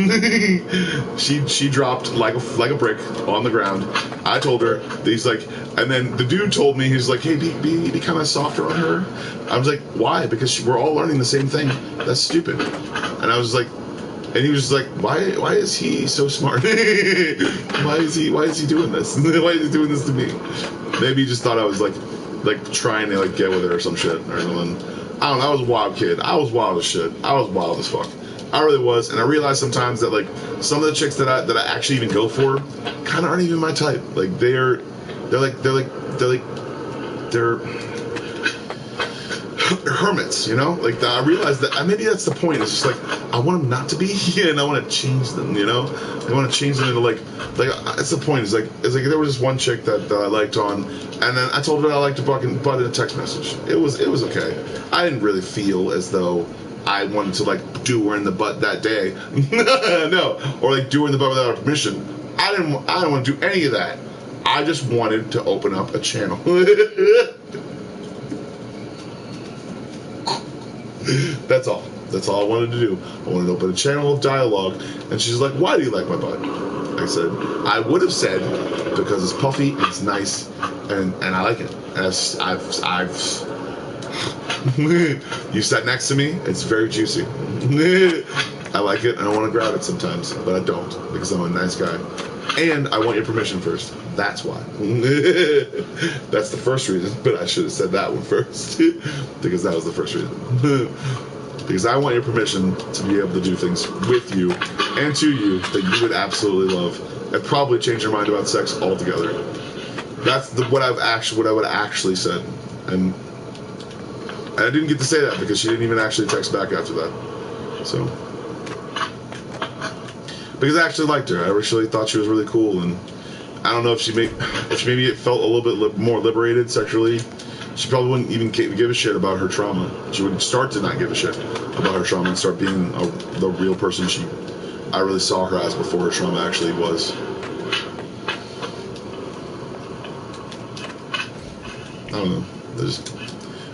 She dropped like a brick on the ground. I told her, he's like, and then the dude told me, he's like, hey, be kind of softer on her. I was like, why? Because we're all learning the same thing. That's stupid. And I was like, and he was just like, why is he so smart? why is he doing this? Why is he doing this to me? Maybe he just thought I was like trying to like get with her or some shit or something. I don't know. I was a wild kid. I was wild as shit. I was wild as fuck. I really was, and I realized sometimes that like some of the chicks that I actually even go for kind of aren't even my type. Like they're hermits, you know. Like I realized that maybe that's the point. It's just like I want them not to be, and I want to change them. You know, I want to change them into like that's the point. It's like there was this one chick that I liked on, and then I told her that I liked to fucking butt in a text message. It was okay. I didn't really feel as though I wanted to like do her in the butt that day. No, or like do her in the butt without her permission. I didn't want to do any of that. I just wanted to open up a channel. That's all. That's all I wanted to do. I wanted to open a channel of dialogue. And she's like, why do you like my butt? I said, I would have said because it's puffy, it's nice, and I like it. And I've you sat next to me, it's very juicy. I like it, and I want to grab it sometimes, but I don't, because I'm a nice guy. And I want your permission first. That's why. That's the first reason, but I should have said that one first, because that was the first reason. Because I want your permission to be able to do things with you and to you that you would absolutely love, and probably change your mind about sex altogether. That's what I would actually said, and I didn't get to say that because she didn't even actually text back after that. So, because I actually liked her, I actually thought she was really cool, and I don't know if maybe it felt a little bit more liberated sexually. She probably wouldn't even give a shit about her trauma. She would start to not give a shit about her trauma and start being the real person I really saw her as before her trauma actually was. I don't know.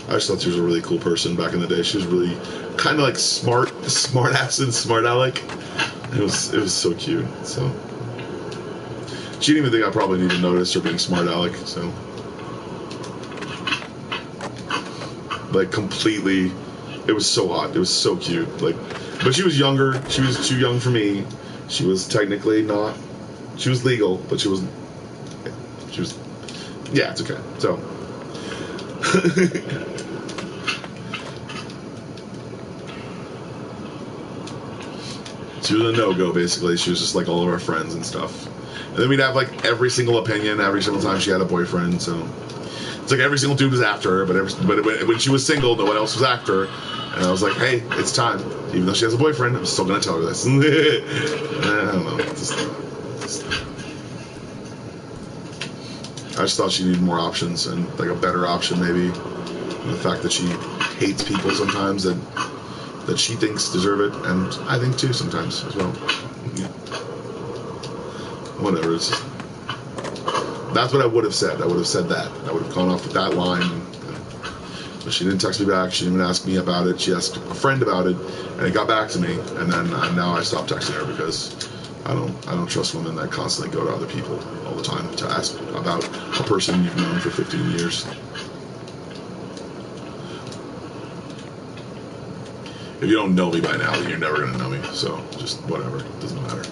I just thought she was a really cool person back in the day. She was really kind of like smart ass and smart aleck. It was so cute. So she didn't even think I probably need to notice her being smart aleck. So like completely, it was so hot. It was so cute. Like, but she was younger. She was too young for me. She was technically not. She was legal, but she was. Yeah, it's okay. So. She was a no-go, basically. She was just like all of our friends and stuff. And then we'd have like every single opinion every single time she had a boyfriend. So it's like every single dude was after her, but when she was single, no one else was after her. And I was like, hey, it's time. Even though she has a boyfriend, I'm still gonna tell her this. I don't know. I just thought she needed more options and like a better option maybe. And the fact that she hates people sometimes that she thinks deserve it, and I think too sometimes as well. Yeah. Whatever. It's just, that's what I would have said. I would have said that. I would have gone off with that line. But she didn't text me back. She didn't even ask me about it. She asked a friend about it, and it got back to me. And then now I stopped texting her because I don't trust women that constantly go to other people all the time to ask about a person you've known for 15 years. If you don't know me by now, then you're never gonna know me. So just whatever, it doesn't matter.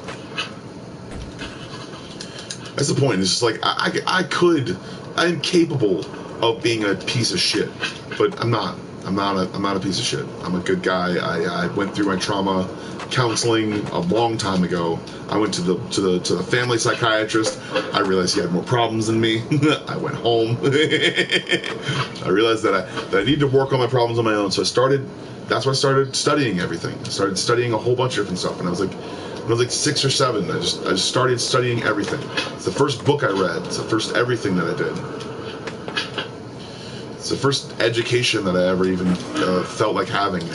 That's the point. It's just like I'm capable of being a piece of shit, but I'm not. I'm not a piece of shit. I'm a good guy. I went through my trauma counseling a long time ago. I went to the family psychiatrist. I realized he had more problems than me. I went home. I realized that I need to work on my problems on my own. So that's why I started studying everything. I started studying a whole bunch of different stuff. And I was like 6 or 7. I just started studying everything. It's the first book I read. It's the first everything that I did. It's the first education that I ever even felt like having,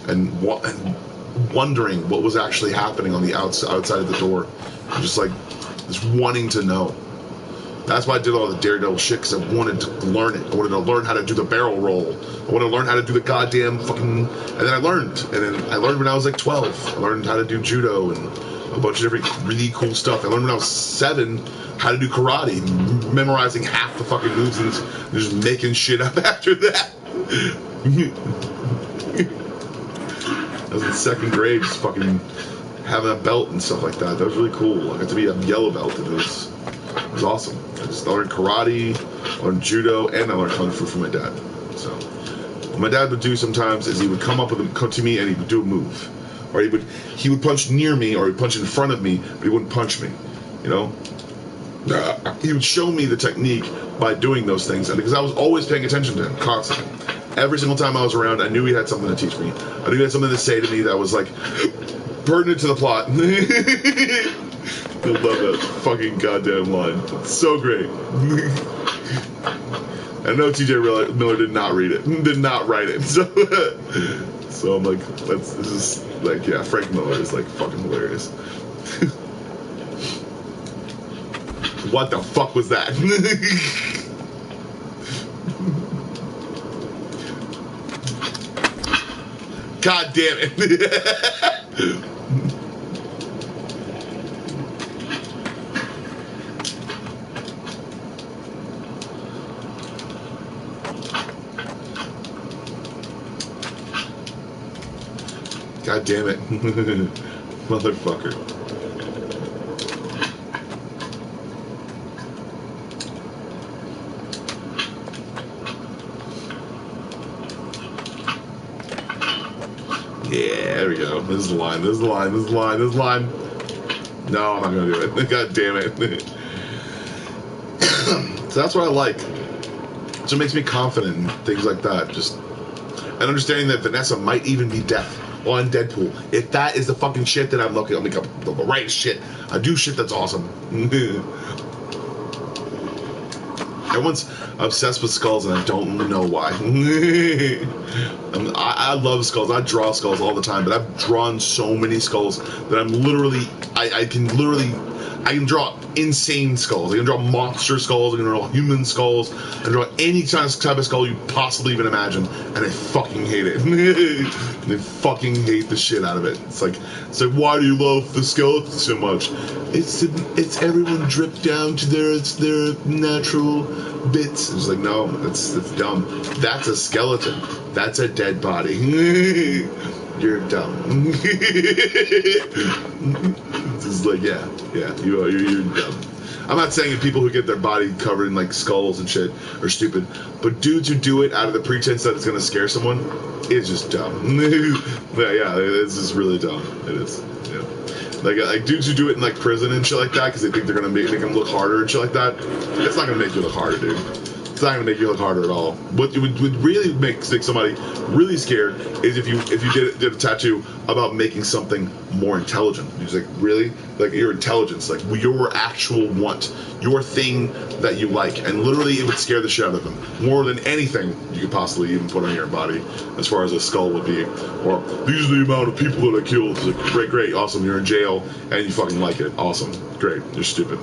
and wondering what was actually happening on the outside of the door. Just wanting to know. That's why I did all the daredevil shit, because I wanted to learn it. I wanted to learn how to do the barrel roll. I wanted to learn how to do the goddamn fucking... And then I learned. And then I learned when I was like 12. I learned how to do judo and a bunch of different really cool stuff. I learned when I was 7 how to do karate, memorizing half the fucking moves and just making shit up after that. I was in 2nd grade, just fucking having a belt and stuff like that. That was really cool. I got to be a yellow belt, and it was awesome. I learned karate, I learned judo, and I learned kung fu from my dad. So what my dad would do sometimes is he would come to me and he would do a move, or he would punch near me, or he'd punch in front of me, but he wouldn't punch me. You know, he would show me the technique by doing those things, and because I was always paying attention to him constantly. Every single time I was around, I knew he had something to teach me. I knew he had something to say to me that was like pertinent to the plot. I love that fucking goddamn line. It's so great. I know T.J. Miller did not read it, did not write it. So I'm like, this is like, yeah, Frank Miller is like fucking hilarious. What the fuck was that? God damn it. God damn it. Motherfucker. Yeah, there we go. This is the line. This is the line. This is the line. This is the line. No, I'm not gonna do it. God damn it. So that's what I like. So it makes me confident in things like that. Just and understanding that Vanessa might even be deaf on Deadpool. If that is the fucking shit that I'm looking, I'll make up the right shit. I do shit that's awesome. Everyone's obsessed with skulls, and I don't know why. I love skulls. I draw skulls all the time, but I've drawn so many skulls that I'm literally, I can draw insane skulls. I can draw monster skulls. I can draw human skulls. I can draw any type of skull you possibly even imagine, and I fucking hate it. I fucking hate the shit out of it. It's like, why do you love the skeleton so much? It's everyone dripped down to their natural bits. It's like, no, that's dumb. That's a skeleton. That's a dead body. You're dumb. It's like, yeah, you're dumb. I'm not saying that people who get their body covered in like skulls and shit are stupid, but dudes who do it out of the pretense that it's gonna scare someone is just dumb. Yeah, it's just really dumb. It is. Yeah. Like dudes who do it in like prison and shit like that because they think they're gonna make them look harder and shit like that. It's not gonna make you look harder, dude. It's not gonna make you look harder at all. What would really make somebody really scared is if you did a tattoo about making something more intelligent. You're just like, really? Like your intelligence, like your actual want, your thing that you like, and literally it would scare the shit out of them more than anything you could possibly even put on your body, as far as a skull would be. Or these are the amount of people that I killed. It's like, great, awesome. You're in jail and you fucking like it. Awesome, great. You're stupid.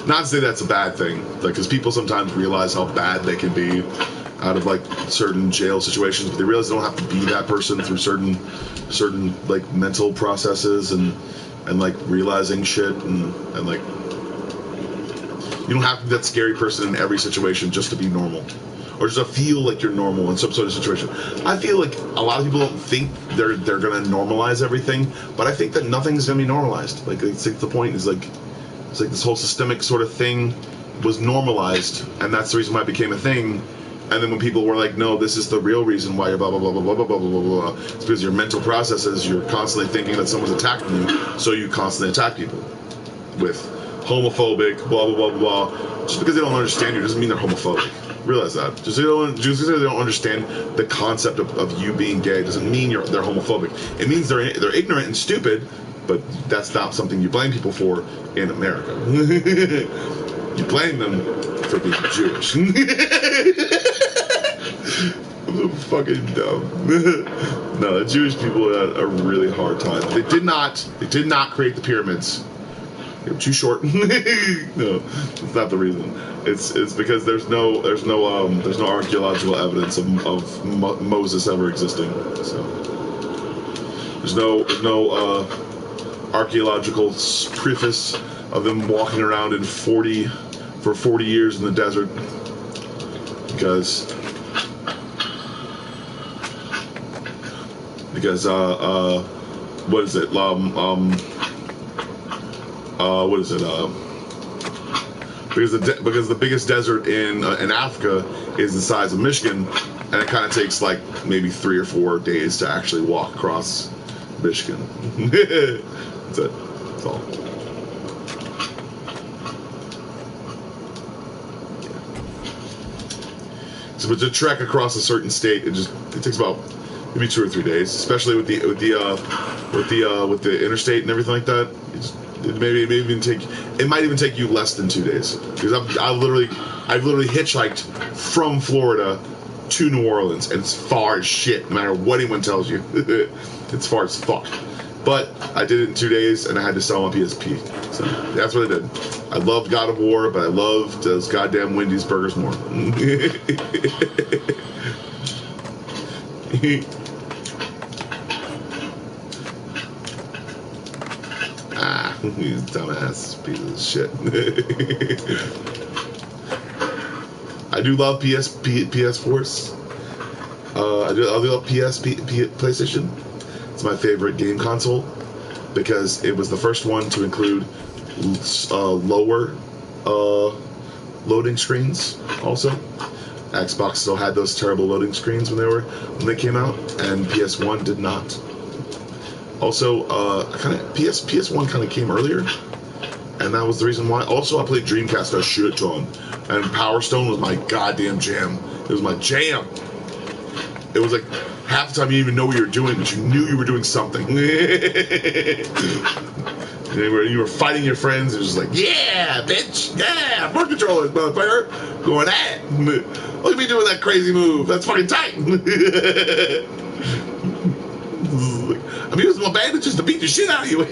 Not to say that's a bad thing, like, because people sometimes realize how bad they can be out of like certain jail situations, but they realize they don't have to be that person through certain like mental processes and like realizing shit and like you don't have to be that scary person in every situation just to be normal or just to feel like you're normal in some sort of situation. I feel like a lot of people don't think they're gonna normalize everything, but I think that nothing's gonna be normalized. Like, it's like the point is like. It's like this whole systemic sort of thing was normalized, and that's the reason why it became a thing. And then when people were like, no, this is the real reason why you're blah, blah, blah, blah, blah, blah, blah, blah, blah, blah. It's because your mental processes, you're constantly thinking that someone's attacking you, so you constantly attack people with homophobic, blah, blah, blah, blah. Just because they don't understand you doesn't mean they're homophobic. Realize that. Just because they don't understand the concept of you being gay doesn't mean they're homophobic. It means they're ignorant and stupid, but that's not something you blame people for in America. You blame them for being Jewish. I'm so fucking dumb. No, the Jewish people had a really hard time. They did not create the pyramids. They were too short. No, it's not the reason. It's because there's no archaeological evidence of Moses ever existing. So there's no archaeological preface of them walking around for 40 years in the desert, because what is it? What is it? Because the biggest desert in Africa is the size of Michigan, and it kind of takes like maybe 3 or 4 days to actually walk across Michigan. That's it. That's all. So, but to trek across a certain state, it takes about maybe 2 or 3 days, especially with the interstate and everything like that. It might even take you less than 2 days, because I've literally hitchhiked from Florida to New Orleans, and it's far as shit, no matter what anyone tells you. It's far as fuck. But I did it in 2 days, and I had to sell my PSP. So that's what I did. I loved God of War, but I loved those goddamn Wendy's burgers more. You dumbass piece of shit. I do love PS4s. I do love PlayStation. It's my favorite game console because it was the first one to include lower loading screens. Also, Xbox still had those terrible loading screens when they came out, and PS1 did not. Also, PS1 kind of came earlier, and that was the reason why. Also, I played Dreamcast a shit ton, and Power Stone was my goddamn jam. It was my jam. It was like half the time you didn't even know what you were doing, but you knew you were doing something. You were fighting your friends. It was just like, yeah, bitch, yeah, more controllers, motherfucker, going at it. Look at me doing that crazy move. That's fucking tight. I'm using my bandages to beat the shit out of you. I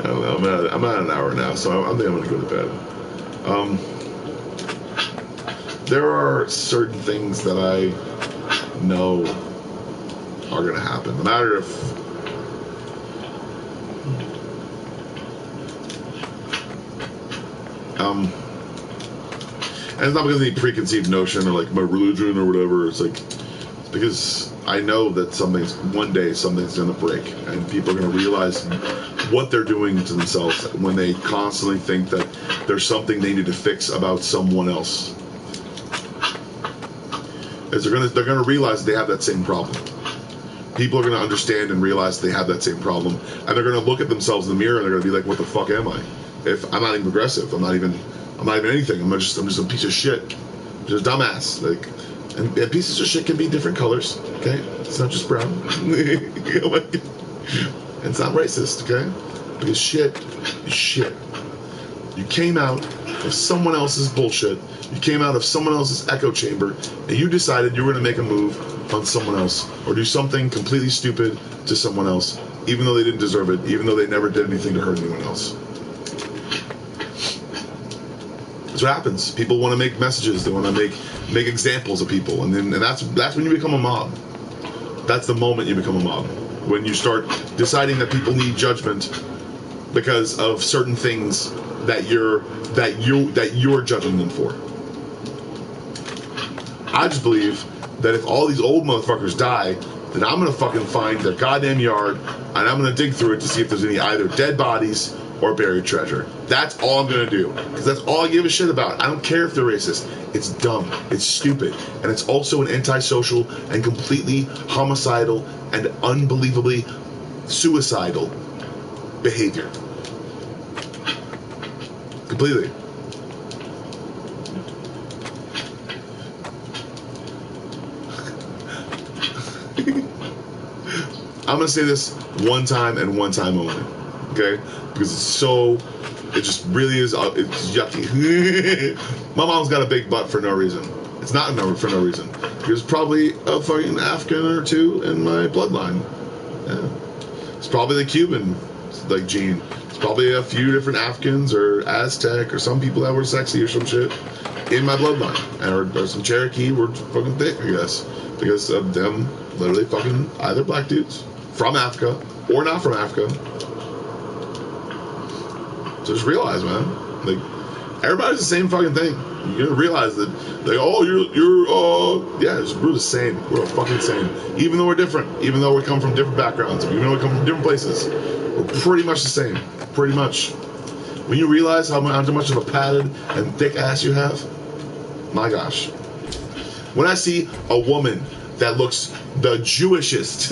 don't know. I'm at an hour now, so I think I'm gonna go to bed. There are certain things that I know are gonna happen, no matter if. And it's not because of any preconceived notion or like my religion or whatever. It's like because I know that one day something's gonna break, and people are gonna realize what they're doing to themselves when they constantly think that there's something they need to fix about someone else. They're gonna realize they have that same problem. people are going to understand and realize they have that same problem, and they're going to look at themselves in the mirror and they're going to be like, what the fuck am I? If I'm not even progressive, I'm not even anything. I'm just a piece of shit, just a dumbass. Like, and pieces of shit can be different colors. Okay, it's not just brown. It's not racist. Okay, because shit is shit. You came out of someone else's bullshit. You came out of someone else's echo chamber, and you decided you were going to make a move on someone else, or do something completely stupid to someone else, even though they didn't deserve it, even though they never did anything to hurt anyone else. That's what happens. People want to make messages. They want to make examples of people, and that's when you become a mob. That's the moment you become a mob, when you start deciding that people need judgment because of certain things that you're judging them for. I just believe that if all these old motherfuckers die, then I'm gonna fucking find their goddamn yard and I'm gonna dig through it to see if there's any either dead bodies or buried treasure. That's all I'm gonna do, because that's all I give a shit about. I don't care if they're racist. It's dumb, it's stupid, and it's also an antisocial and completely homicidal and unbelievably suicidal behavior. Completely. I'm gonna say this one time and one time only, okay? Because it just really is, it's yucky. My mom's got a big butt for no reason. It's not for no reason. There's probably a fucking African or two in my bloodline. Yeah. It's probably the Cuban, like, gene. It's probably a few different Africans or Aztec or some people that were sexy or some shit in my bloodline. Or some Cherokee were fucking thick, I guess. Because of them literally fucking either black dudes from Africa or not from Africa. So just realize, man, like, everybody's the same fucking thing. You're gonna realize that, like, oh, we're the same. We're fucking same. Even though we're different, even though we come from different backgrounds, even though we come from different places, we're pretty much the same. Pretty much. When you realize how much of a padded and thick ass you have, my gosh. When I see a woman that looks the Jewishest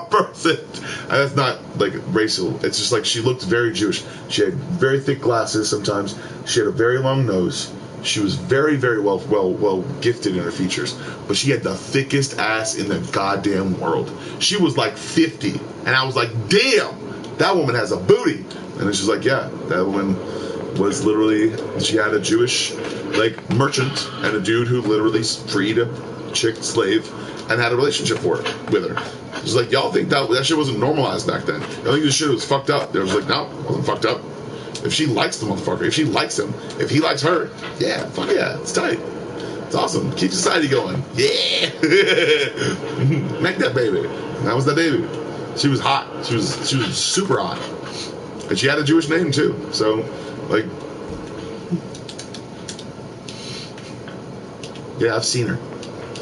person, and that's not like racial, it's just like she looked very Jewish. She had very thick glasses sometimes. She had a very long nose. She was very, very well gifted in her features, but she had the thickest ass in the goddamn world. She was like 50, and I was like, damn, that woman has a booty. And then she's like, yeah, that woman was literally, she had a Jewish, like, merchant and a dude who literally freed a chick slave and had a relationship with her. It's like, y'all think that shit wasn't normalized back then. Y'all think this shit was fucked up. It was like, no, it wasn't fucked up. If she likes the motherfucker, if she likes him, if he likes her, yeah, fuck yeah, it's tight. It's awesome. Keep society going. Yeah. Make that baby. That was that baby. She was hot. She was super hot. And she had a Jewish name too. So, like, yeah, I've seen her.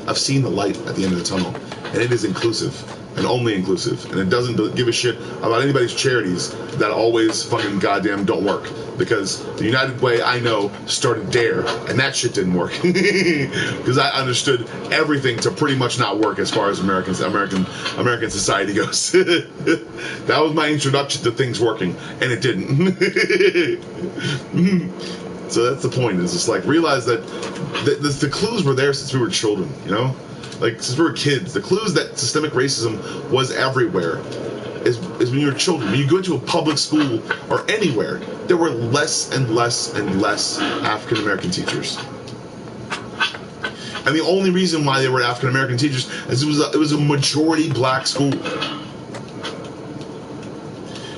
I've seen the light at the end of the tunnel, and it is inclusive and only inclusive, and it doesn't give a shit about anybody's charities that always fucking goddamn don't work, because the United Way I know started DARE, and that shit didn't work because I understood everything to pretty much not work as far as American society goes. That was my introduction to things working, and it didn't. So that's the point. Is just like, realize that the clues were there since we were children, you know? Like, since we were kids, the clues that systemic racism was everywhere is when you were children. When you go to a public school or anywhere, there were less and less and less African American teachers. And the only reason why they were African American teachers is it was a majority black school.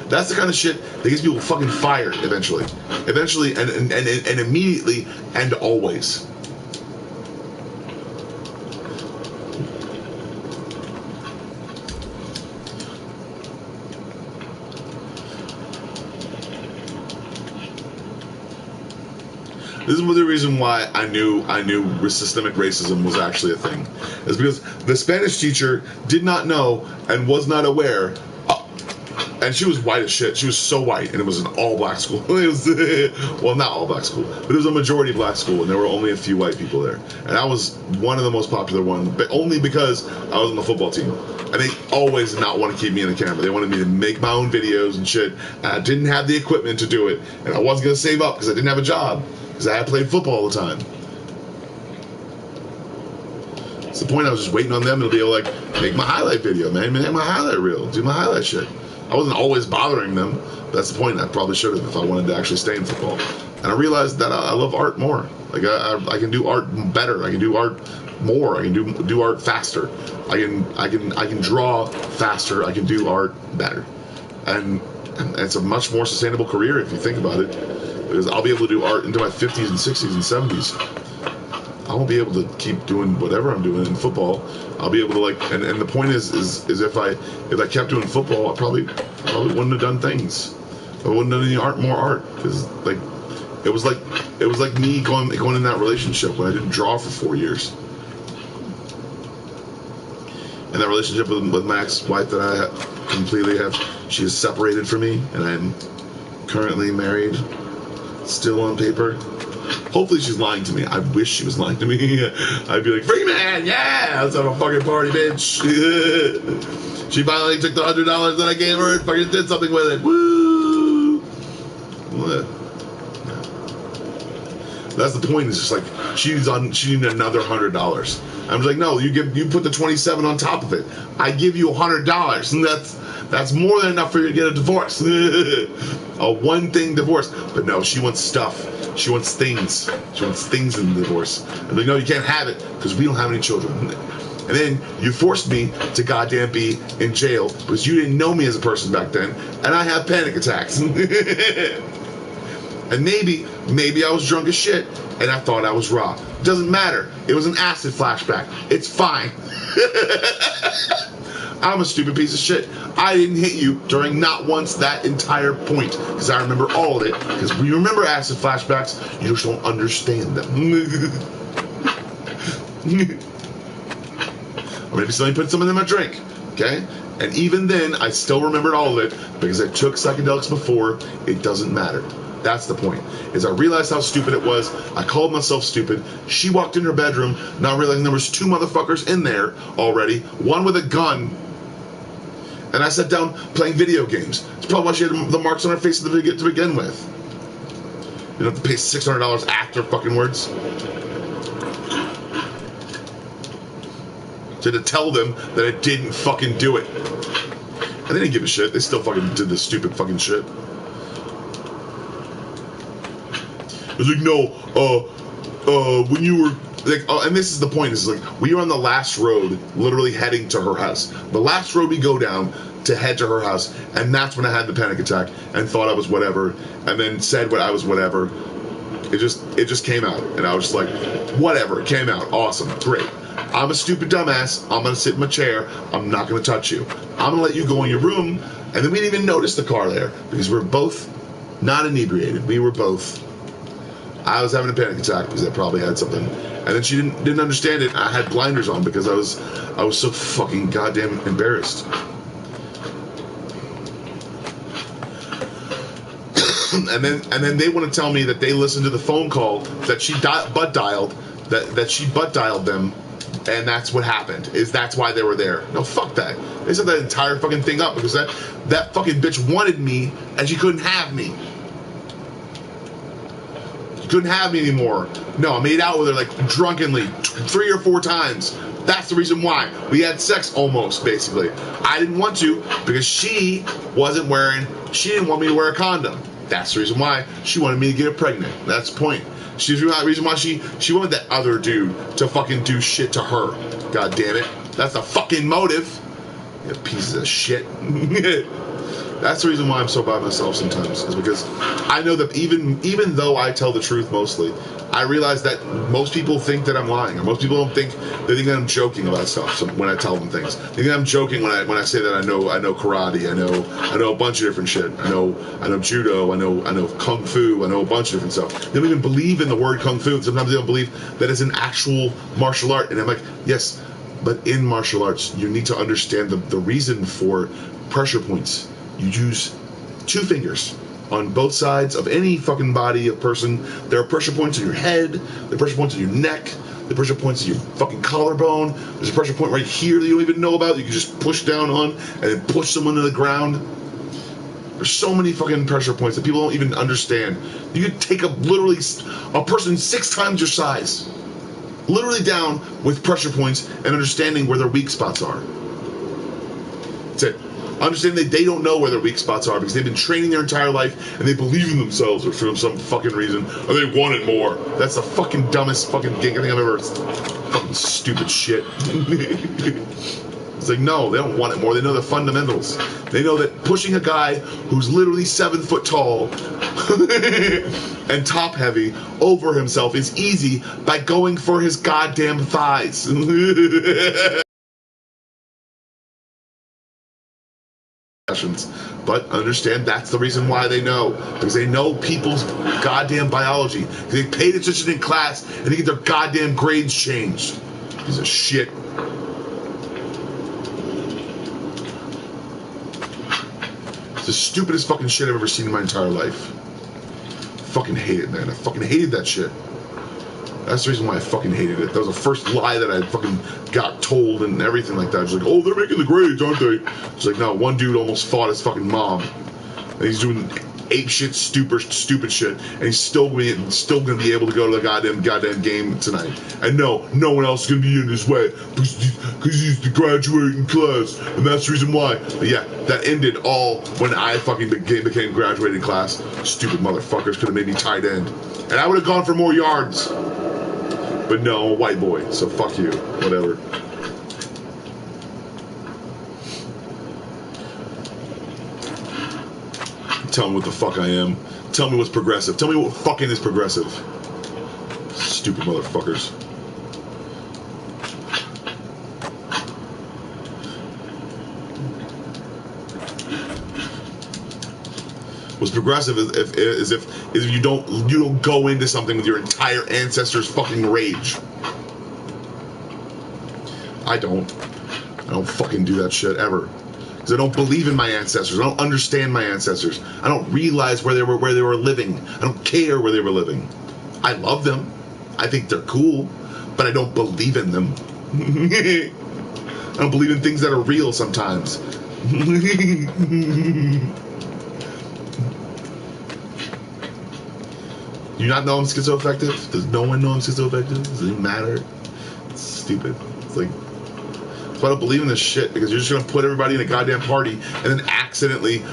That's the kind of shit that gets people fucking fired eventually. And immediately and always. This is the reason why I knew systemic racism was actually a thing. Is because the Spanish teacher did not know and was not aware And she was white as shit. She was so white, and it was an all-black school. It was, well, not all-black school, but it was a majority black school, and there were only a few white people there. And I was one of the most popular ones, but only because I was on the football team. And they always did not want to keep me in the camera. They wanted me to make my own videos and shit. And I didn't have the equipment to do it, and I wasn't going to save up because I didn't have a job, because I had played football all the time. That's the point. I was just waiting on them to be able to, like, make my highlight video, man. Make my highlight reel. Do my highlight shit. I wasn't always bothering them. That's the point. I probably should have if I wanted to actually stay in football. And I realized that I love art more. Like I can do art better. I can do art more. I can do art faster. I can draw faster. I can do art better. And it's a much more sustainable career if you think about it. Because I'll be able to do art into my 50s and 60s and 70s. I won't be able to keep doing whatever I'm doing in football. I'll be able to, like, and the point is if I kept doing football, I probably wouldn't have done things. I wouldn't have done any more art, because like it was like me going in that relationship when I didn't draw for 4 years. And that relationship with my ex-wife that I completely have, she is separated from me, and I'm currently married, still on paper. Hopefully she's lying to me. I wish she was lying to me. I'd be like, free man, yeah, let's have a fucking party, bitch. She finally took the $100 that I gave her and fucking did something with it. Woo! That's the point. It's just like she needed another $100. I was like, no, you put the 27 on top of it. I give you $100, and that's more than enough for you to get a divorce. A one-thing divorce. But no, she wants stuff. She wants things. She wants things in the divorce. I'm like, no, you can't have it because we don't have any children. And then you forced me to goddamn be in jail because you didn't know me as a person back then, and I have panic attacks. And maybe I was drunk as shit and I thought I was raw. Doesn't matter. It was an acid flashback. It's fine. I'm a stupid piece of shit. I didn't hit you during not once that entire point because I remember all of it. Because when you remember acid flashbacks, you just don't understand them. Or maybe somebody put something in my drink, okay? And even then, I still remembered all of it because I took psychedelics before. It doesn't matter. That's the point. Is I realized how stupid it was. I called myself stupid. She walked in her bedroom, not realizing there was 2 motherfuckers in there already, one with a gun. And I sat down playing video games. It's probably why she had the marks on her face to begin with. You don't have to pay $600 afterwards. So to tell them that I didn't fucking do it. And they didn't give a shit. They still fucking did this stupid fucking shit. I was like, no, when you were, like, and this is the point, is like, we were on the last road, literally heading to her house. The last road we go down to head to her house, and that's when I had the panic attack, and thought I was whatever, and then said what I was whatever. It just came out, and I was just like, whatever, it came out, awesome, great. I'm a stupid dumbass, I'm gonna sit in my chair, I'm not gonna touch you. I'm gonna let you go in your room, and then we didn't even notice the car there, because we're both not inebriated, we were both. I was having a panic attack because I probably had something, and then she didn't understand it. I had blinders on because I was so fucking goddamn embarrassed. and then they want to tell me that they listened to the phone call that she butt dialed them, and that's what happened. That's why they were there. No, fuck that. They set that entire fucking thing up because that fucking bitch wanted me and she couldn't have me. Couldn't have me anymore. No, I made out with her like drunkenly 3 or 4 times. That's the reason why. We had sex almost, basically. I didn't want to because she didn't want me to wear a condom. That's the reason why she wanted me to get her pregnant. That's the point. She's the reason why she wanted that other dude to fucking do shit to her. God damn it. That's the fucking motive. You pieces of shit. That's the reason why I'm so by myself sometimes, is because I know that even though I tell the truth mostly, I realize that most people think that I'm lying, or most people don't think, they think that I'm joking about stuff. So when I tell them things, they think I'm joking when I say that I know karate, I know a bunch of different shit, I know judo, I know kung fu, I know a bunch of different stuff. They don't even believe in the word kung fu. Sometimes they don't believe that it's an actual martial art, and I'm like, yes, but in martial arts, you need to understand the reason for pressure points. You use 2 fingers on both sides of any fucking body of person. There are pressure points in your head. There are pressure points in your neck. There are pressure points in your fucking collarbone. There's a pressure point right here that you don't even know about. You can just push down on and then push someone to the ground. There's so many fucking pressure points that people don't even understand. You could take literally a person 6 times your size, literally down with pressure points and understanding where their weak spots are. That's it. Understanding that they don't know where their weak spots are because they've been training their entire life and they believe in themselves or for some fucking reason, or they want it more. That's the fucking dumbest fucking thing I've ever. Fucking stupid shit. It's like, no, they don't want it more. They know the fundamentals. They know that pushing a guy who's literally 7 foot tall and top heavy over himself is easy by going for his goddamn thighs. But understand that's the reason why they know, because they know people's goddamn biology. They paid attention in class and they get their goddamn grades changed. Piece of shit. It's the stupidest fucking shit I've ever seen in my entire life. Fucking hate it, man. I fucking hated that shit. That's the reason why I fucking hated it. That was the first lie that I fucking got told and everything like that. It's like, oh, they're making the grades, aren't they? It's like, no, one dude almost fought his fucking mom. And he's doing ape shit, stupid shit, and he's still gonna be able to go to the goddamn game tonight. And no one else is gonna be in his way because he's the graduating class, and that's the reason why. But yeah, that ended all when I fucking became graduating class. Stupid motherfuckers could have made me tight end, and I would have gone for more yards. But no, I'm a white boy, so fuck you. Whatever. Tell me what the fuck I am. Tell me what's progressive. Tell me what fucking is progressive. Stupid motherfuckers. What's progressive is if you don't go into something with your entire ancestors' fucking rage. I don't fucking do that shit ever. Because I don't believe in my ancestors. I don't understand my ancestors. I don't realize where they were living. I don't care where they were living. I love them. I think they're cool, but I don't believe in them. I don't believe in things that are real sometimes. Do you not know I'm schizoaffective? Does no one know I'm schizoaffective? Does it even matter? It's stupid. It's like, that's why I don't believe in this shit, because you're just gonna put everybody in a goddamn party and then accidentally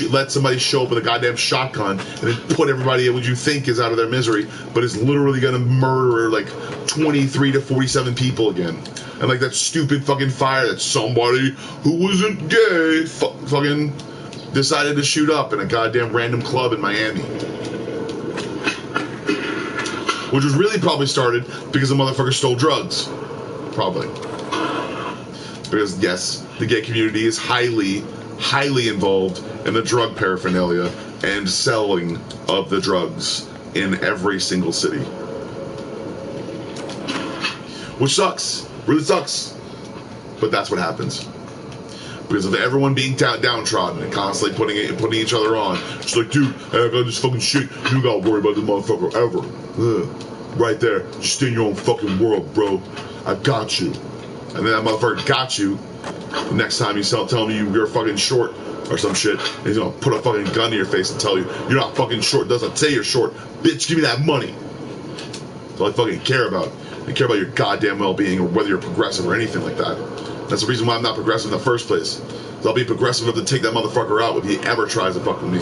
let somebody show up with a goddamn shotgun and then put everybody in what you think is out of their misery, but is literally gonna murder like 23 to 47 people again. And like that stupid fucking fire that somebody who wasn't gay fucking decided to shoot up in a goddamn random club in Miami. Which was really probably started because the motherfucker stole drugs. Probably. Because, yes, the gay community is highly involved in the drug paraphernalia and selling of the drugs in every single city. Which sucks. Really sucks. But that's what happens. Because of everyone being downtrodden and constantly putting each other on. It's like, dude, I got this fucking shit. You gotta worry about this motherfucker ever. Ugh. Right there. Just stay in your own fucking world, bro. I got you. And then that motherfucker got you. The next time you tell me you're fucking short or some shit, and he's gonna put a fucking gun to your face and tell you you're not fucking short. Doesn't say you're short. Bitch, give me that money. That's all I fucking care about. I care about your goddamn well-being or whether you're progressive or anything like that. That's the reason why I'm not progressive in the first place. I'll be progressive enough to take that motherfucker out if he ever tries to fuck with me.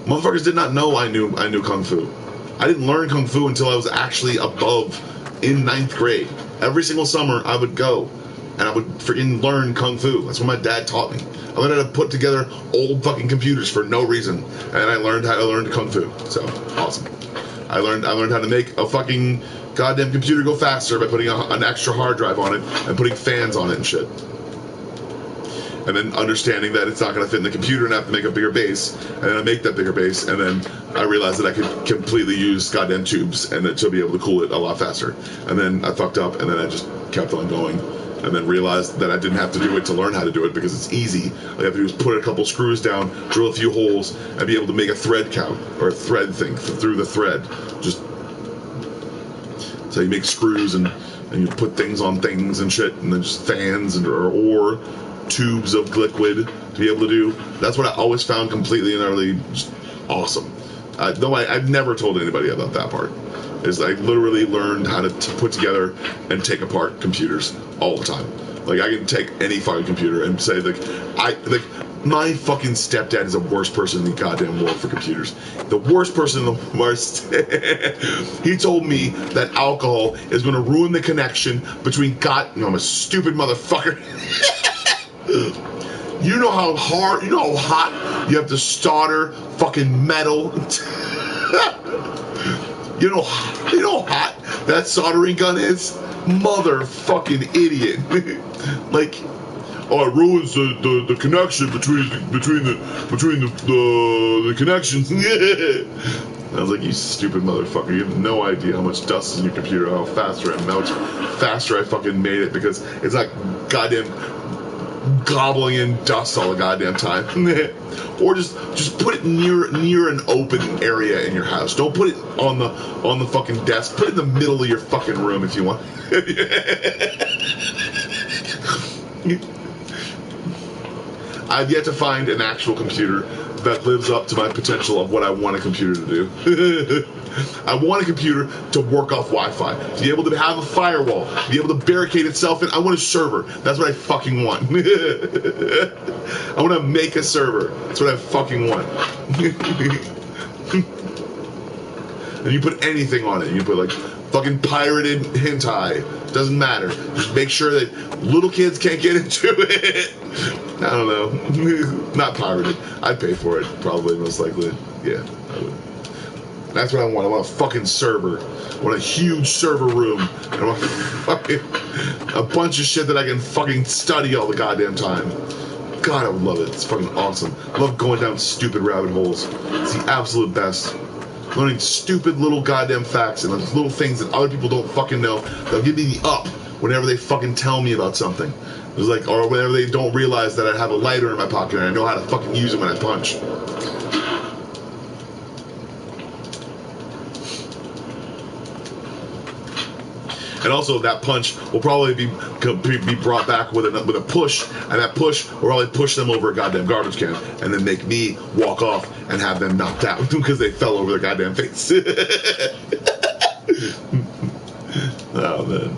Motherfuckers did not know I knew Kung Fu. I didn't learn Kung Fu until I was actually above in 9th grade. Every single summer I would go and I would freaking learn Kung Fu. That's what my dad taught me. I learned how to put together old fucking computers for no reason. And I learned how to learn Kung Fu. So, awesome. I learned how to make a fucking goddamn computer go faster by putting an extra hard drive on it and putting fans on it and shit. And then understanding that it's not going to fit in the computer and I have to make a bigger base. And then I make that bigger base, and then I realized that I could completely use goddamn tubes and to be able to cool it a lot faster. And then I fucked up, and then I just kept on going. and then realized that I didn't have to do it to learn how to do it because it's easy. All you have to do is put a couple screws down, drill a few holes, and be able to make a thread count, or a thread thing through the thread. Just so you make screws and you put things on things and shit, and then just fans or tubes of liquid to be able to do. That's what I always found completely and utterly just awesome. Though I've never told anybody about that part. Is I literally learned how to put together and take apart computers all the time. Like I can take any fucking computer and say my fucking stepdad is the worst person in the goddamn world for computers. The worst person in the worst. He told me that alcohol is going to ruin the connection between I'm a stupid motherfucker. You know how hard, you know how hot you have to solder fucking metal. You know how hot that soldering gun is? Motherfucking idiot. Like, oh, it ruins the connection between the connections. I was like, you stupid motherfucker, you have no idea how much dust is in your computer, how faster I fucking made it, because it's like goddamn gobbling in dust all the goddamn time. Or just put it near an open area in your house. Don't put it on the fucking desk. Put it in the middle of your fucking room if you want. I've yet to find an actual computer that lives up to my potential of what I want a computer to do. I want a computer to work off Wi-Fi, to be able to have a firewall, to be able to barricade itself in. I want a server. That's what I fucking want. I want to make a server. That's what I fucking want. And you put anything on it. You put like fucking pirated hentai. Doesn't matter. Just make sure that little kids can't get into it. I don't know. Not pirated. I'd pay for it, probably, most likely. Yeah, I would. That's what I want. I want a fucking server. I want a huge server room. I want fucking a bunch of shit that I can fucking study all the goddamn time. God, I would love it. It's fucking awesome. I love going down stupid rabbit holes. It's the absolute best. Learning stupid little goddamn facts and those little things that other people don't fucking know. They'll give me the up whenever they fucking tell me about something. It's like, or whenever they don't realize that I have a lighter in my pocket and I know how to fucking use it when I punch. And also, that punch will probably be brought back with a push, and that push will probably push them over a goddamn garbage can, and then make me walk off and have them knocked out because they fell over their goddamn face. Oh man,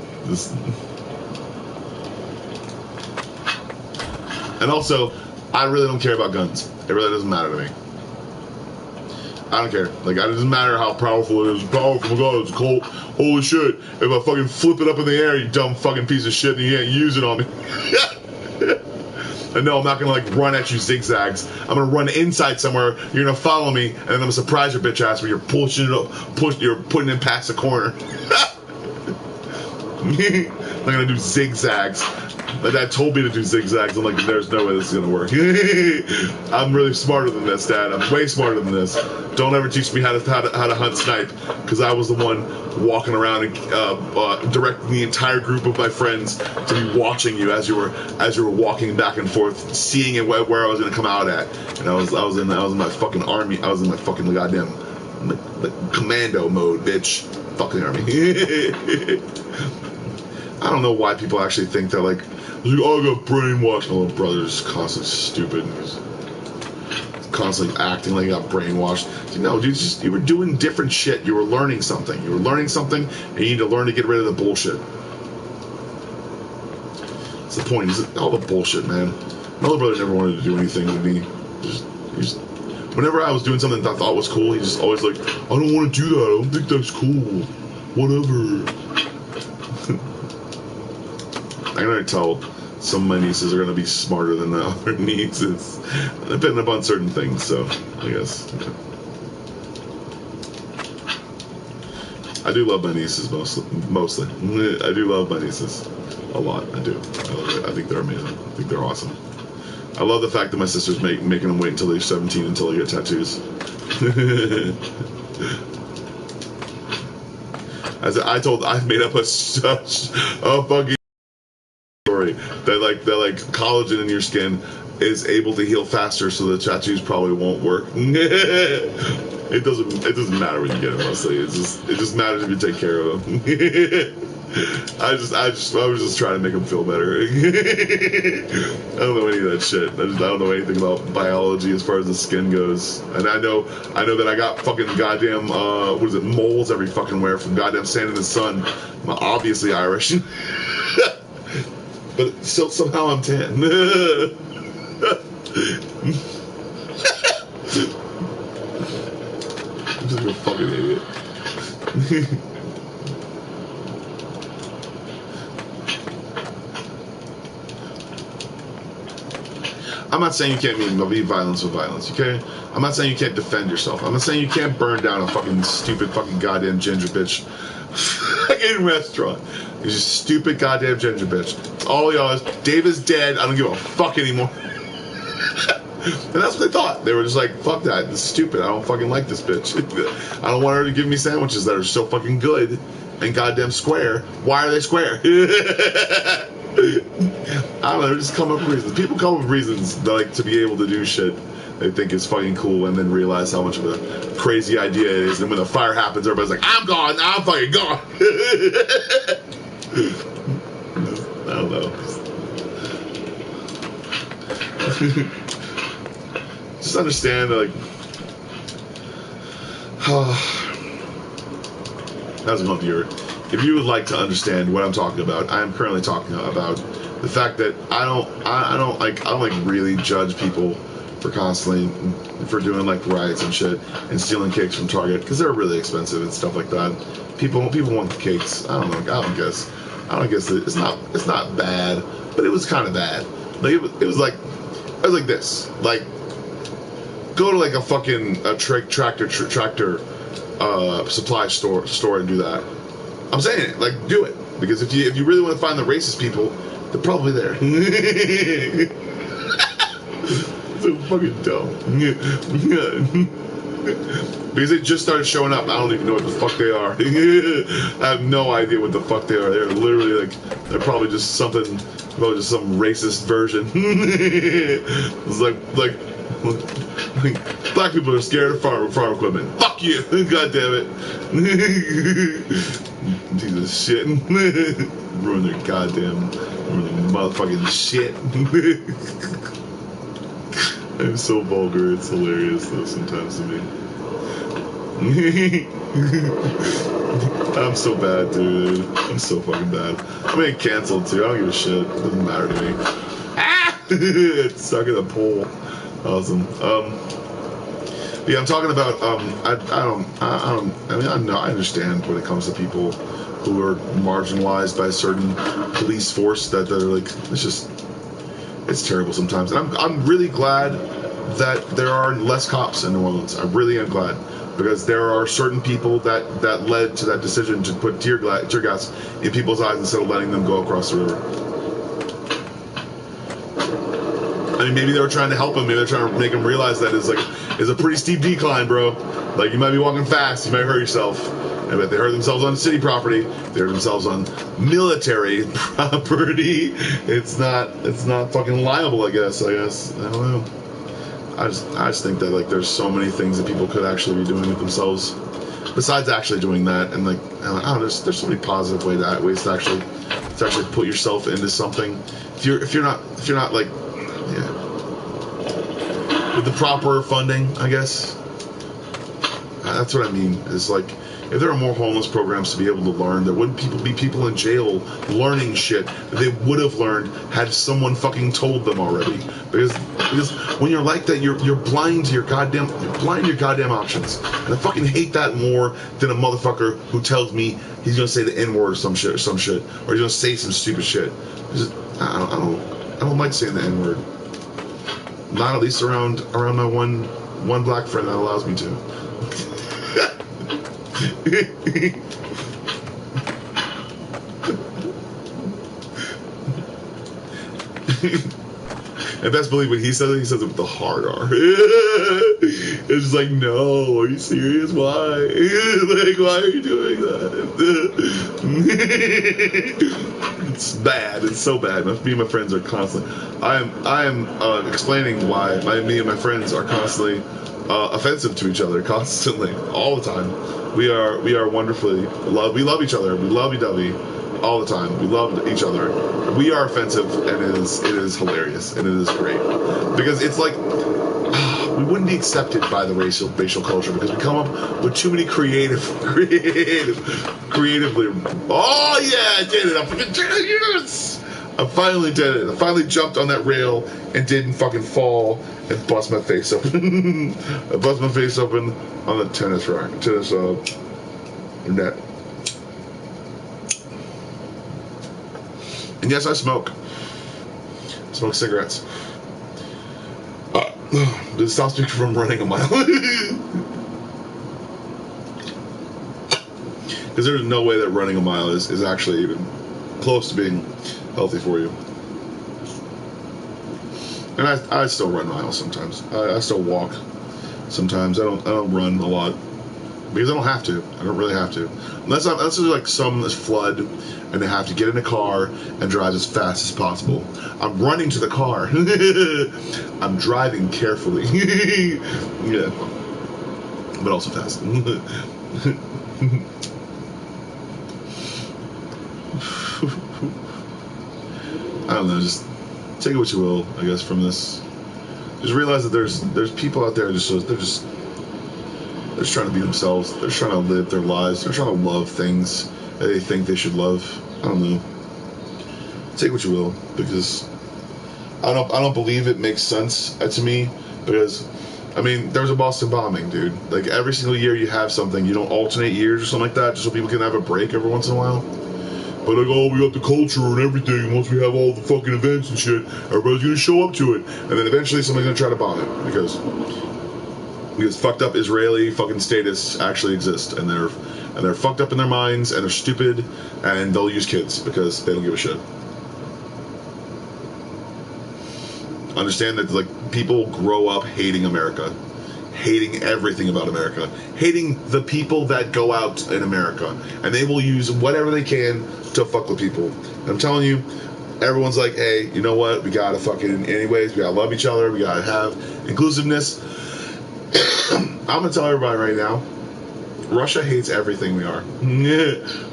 And also, I really don't care about guns. It really doesn't matter to me. I don't care. Like, it doesn't matter how powerful it is. It's powerful. Oh my god, it's cold. Holy shit. If I fucking flip it up in the air, you dumb fucking piece of shit, and you can't use it on me. And no, I'm not gonna, like, run at you zigzags. I'm gonna run inside somewhere, you're gonna follow me, and then I'm gonna surprise your bitch ass when you're pushing it up, you're putting it past the corner. I'm gonna do zigzags. My dad told me to do zigzags. I'm like, there's no way this is gonna work. I'm really smarter than this, Dad. I'm way smarter than this. Don't ever teach me how to hunt snipe, because I was the one walking around and directing the entire group of my friends to be watching you as you were walking back and forth, seeing it where I was gonna come out at. And I was in my fucking army. I was in my fucking goddamn commando mode, bitch. Fucking army. I don't know why people actually think that, like, oh, I got brainwashed. My little brother's constantly stupid. He's constantly acting like he got brainwashed. No, dude, you were doing different shit. You were learning something. You were learning something, and you need to learn to get rid of the bullshit. That's the point. All the bullshit, man. My little brother never wanted to do anything with me. Whenever I was doing something that I thought was cool, he just always like, I don't want to do that. I don't think that's cool. Whatever. I can already tell some of my nieces are going to be smarter than the other nieces, depending upon certain things, so I guess. I do love my nieces mostly. I do love my nieces a lot. I do. I think they're amazing. I think they're awesome. I love the fact that my sister's making them wait until they're 17 until they get tattoos. I made up a fucking story that collagen in your skin is able to heal faster, so the tattoos probably won't work. It doesn't matter when you get it, honestly. It just matters if you take care of them. I was just trying to make him feel better. I don't know any of that shit. I don't know anything about biology as far as the skin goes. And I know that I got fucking goddamn moles every fucking where from goddamn standing in the sun. I'm obviously Irish. But still somehow I'm tan. I'm just a fucking idiot. I'm not saying you can't meet violence with violence, okay? I'm not saying you can't defend yourself. I'm not saying you can't burn down a fucking stupid fucking goddamn ginger bitch fucking restaurant. You're just stupid goddamn ginger bitch. It's all y'all is. Dave is dead. I don't give a fuck anymore. And that's what they thought. They were just like, fuck that. It's stupid. I don't fucking like this bitch. I don't want her to give me sandwiches that are so fucking good and goddamn square. Why are they square? I don't know. They're just coming up with reasons. People come up with reasons to be able to do shit they think is fucking cool and then realize how much of a crazy idea it is. And when the fire happens, everybody's like, I'm gone. I'm fucking gone. I don't know. Just understand that, how's it going, viewer? If you would like to understand what I'm talking about, I am currently talking about the fact that I don't really judge people for doing riots and shit and stealing cakes from Target because they're really expensive and stuff like that. People want the cakes. I don't guess that it's not bad, but it was kind of bad. It was like this. Go to a fucking tractor supply store and do that. I'm saying it, do it, because if you really want to find the racist people, they're probably there. So fucking dumb. Because they just started showing up. I don't even know what the fuck they are. I have no idea what the fuck they are. They're literally they're probably just some racist version. It's like black people are scared of farm equipment. Fuck you! God damn it! Jesus shit! Ruin their motherfucking shit. I'm so vulgar. It's hilarious though sometimes to me. I'm so bad, dude. I'm so fucking bad. I'm getting canceled too. I don't give a shit. It doesn't matter to me. Ah! It's stuck in a pole. Awesome. Yeah, I'm talking about. I understand when it comes to people who are marginalized by a certain police force that are it's terrible sometimes. And I'm really glad that there are less cops in New Orleans. I really am glad, because there are certain people that led to that decision to put tear gas in people's eyes instead of letting them go across the river. I mean, maybe they were trying to help him. Maybe they're trying to make him realize that it's a pretty steep decline, bro. You might be walking fast. You might hurt yourself. I bet they hurt themselves on city property. They hurt themselves on military property. It's not fucking liable, I guess. I don't know. I just think that there's so many things that people could actually be doing with themselves besides actually doing that. And I don't know, there's so many positive ways to actually put yourself into something. If you're not with the proper funding, I guess. That's what I mean. It's if there are more homeless programs to be able to learn, there wouldn't be people in jail learning shit that they would have learned had someone fucking told them already. Because when you're like that, you're blind to your goddamn options. And I fucking hate that more than a motherfucker who tells me he's gonna say the N-word or some shit, or he's gonna say some stupid shit. I don't like saying the N-word. Not at least around my one black friend that allows me to. And best believe when he says it with the hard R. It's just no, are you serious? Why? Why are you doing that? It's bad. It's so bad. Me and my friends are constantly. I am explaining why me and my friends are constantly offensive to each other, constantly, all the time. We are wonderfully we love each other. We love lovey-dovey all the time. We love each other. We are offensive, and it is hilarious, and it is great because it's like we wouldn't be accepted by the racial culture because we come up with too many creatively. Oh yeah, I did it! I fucking did it! Yes! I finally did it. I finally jumped on that rail and didn't fucking fall and bust my face open. I bust my face open on the tennis net. And yes, I smoke. I smoke cigarettes. This stops me from running a mile. Because there's no way that running a mile is actually even close to being healthy for you. And I still run miles sometimes. I still walk sometimes. I don't run a lot because I don't have to. I don't really have to. Unless there's like some flood and I have to get in a car and drive as fast as possible. I'm running to the car. I'm driving carefully. Yeah. But also fast. I don't know, just take it what you will, I guess, from this. Just realize that there's people out there they're just trying to be themselves. They're trying to live their lives. They're trying to love things that they think they should love. I don't know. Take what you will, because I don't believe it makes sense to me, because I mean, there was a Boston bombing, dude. Like every single year you have something. You don't alternate years or something like that just so people can have a break every once in a while. But like, oh, we got the culture and everything. Once we have all the fucking events and shit, everybody's gonna show up to it, and then eventually somebody's gonna try to bomb it because fucked up Israeli fucking statists actually exist, and they're fucked up in their minds, and they're stupid, and they'll use kids because they don't give a shit. Understand that like people grow up hating America. Hating everything about America, hating the people that go out in America, and they will use whatever they can to fuck with people. And I'm telling you, everyone's like, hey, you know what? We gotta fucking, anyways, we gotta love each other, we gotta have inclusiveness. I'm gonna tell everybody right now, Russia hates everything we are.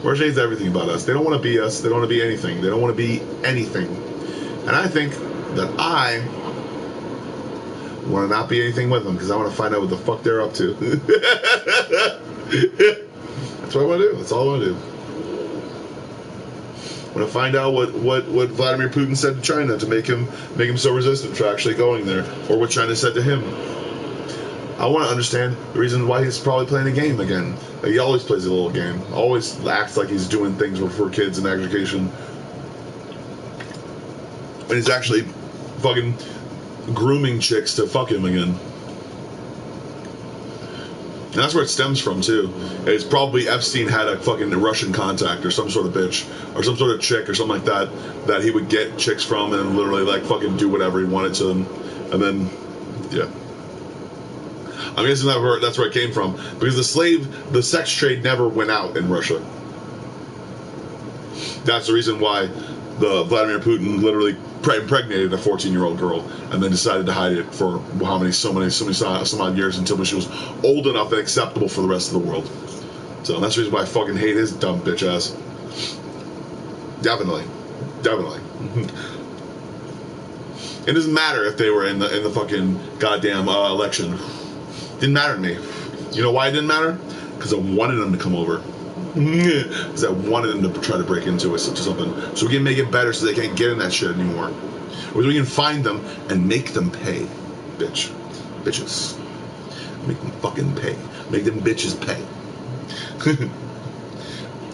Russia hates everything about us. They don't want to be us. They don't want to be anything. They don't want to be anything. And I think that I want to not be anything with them because I want to find out what the fuck they're up to. That's what I want to do. That's all I want to do. I want to find out what Vladimir Putin said to China to make him so resistant to actually going there, or what China said to him. I want to understand the reason why he's probably playing a game again. Like, he always plays a little game. Always acts like he's doing things for kids and education. And he's actually fucking grooming chicks to fuck him again. And that's where it stems from, too. It's probably Epstein had a fucking Russian contact or some sort of bitch or some sort of chick or something like that he would get chicks from and literally like fucking do whatever he wanted to them. And then, yeah. I'm guessing that's where it came from. Because the sex trade never went out in Russia. That's the reason why the Vladimir Putin literally impregnated a 14-year-old girl and then decided to hide it for some odd years until she was old enough and acceptable for the rest of the world. So that's the reason why I fucking hate his dumb bitch ass. Definitely. It doesn't matter if they were in the fucking goddamn election. Didn't matter to me. You know why it didn't matter? Because I wanted them to come over. Because I wanted them to try to break into something. So we can make it better so they can't get in that shit anymore. Or we can find them and make them pay. Bitches. Make them fucking pay. Make them bitches pay.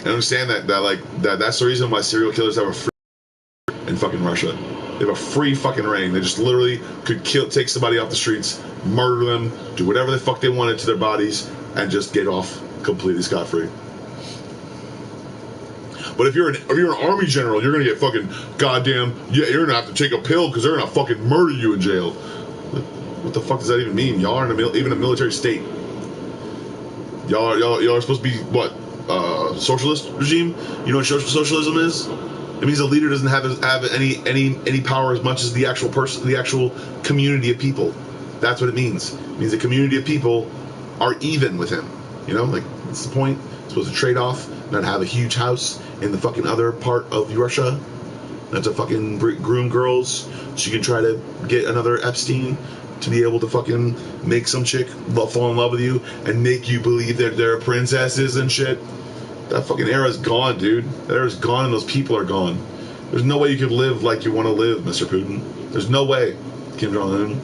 I understand that's the reason why serial killers have a free in fucking Russia. They have a free fucking reign. They just literally could take somebody off the streets, murder them, do whatever the fuck they wanted to their bodies, and just get off completely scot-free. But if you're an army general, you're gonna get fucking goddamn, yeah, you're gonna have to take a pill because they're gonna fucking murder you in jail. What the fuck does that even mean? Y'all aren't even a military state. Y'all are supposed to be what? Socialist regime? You know what socialism is? It means a leader doesn't have any power as much as the actual person, the actual community of people. That's what it means. It means the community of people are even with him. You know, like, what's the point? You're supposed to trade off, not have a huge house in the fucking other part of Russia, not to fucking groom girls so you can try to get another Epstein to be able to fucking make some chick fall in love with you and make you believe that they're princesses and shit. That fucking era's gone, dude. That era's gone and those people are gone. There's no way you could live like you want to live, Mr. Putin. There's no way, Kim Jong-un.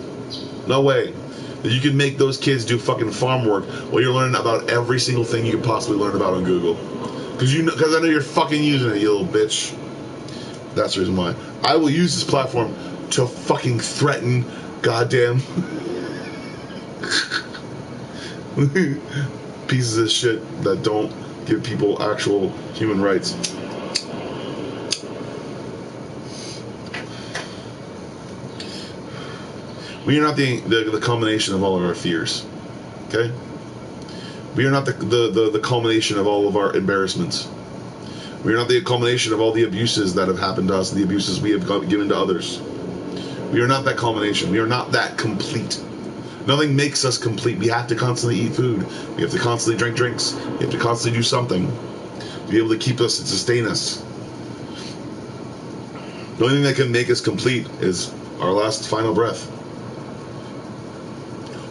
No way that you can make those kids do fucking farm work while you're learning about every single thing you could possibly learn about on Google. Because I know you're fucking using it, you little bitch. That's the reason why. I will use this platform to fucking threaten goddamn pieces of shit that don't give people actual human rights. We are not the culmination of all of our fears. Okay? We are not the culmination of all of our embarrassments. We are not the culmination of all the abuses that have happened to us and the abuses we have given to others. We are not that culmination. We are not that complete. Nothing makes us complete. We have to constantly eat food. We have to constantly drink drinks. We have to constantly do something to be able to keep us and sustain us. The only thing that can make us complete is our last final breath.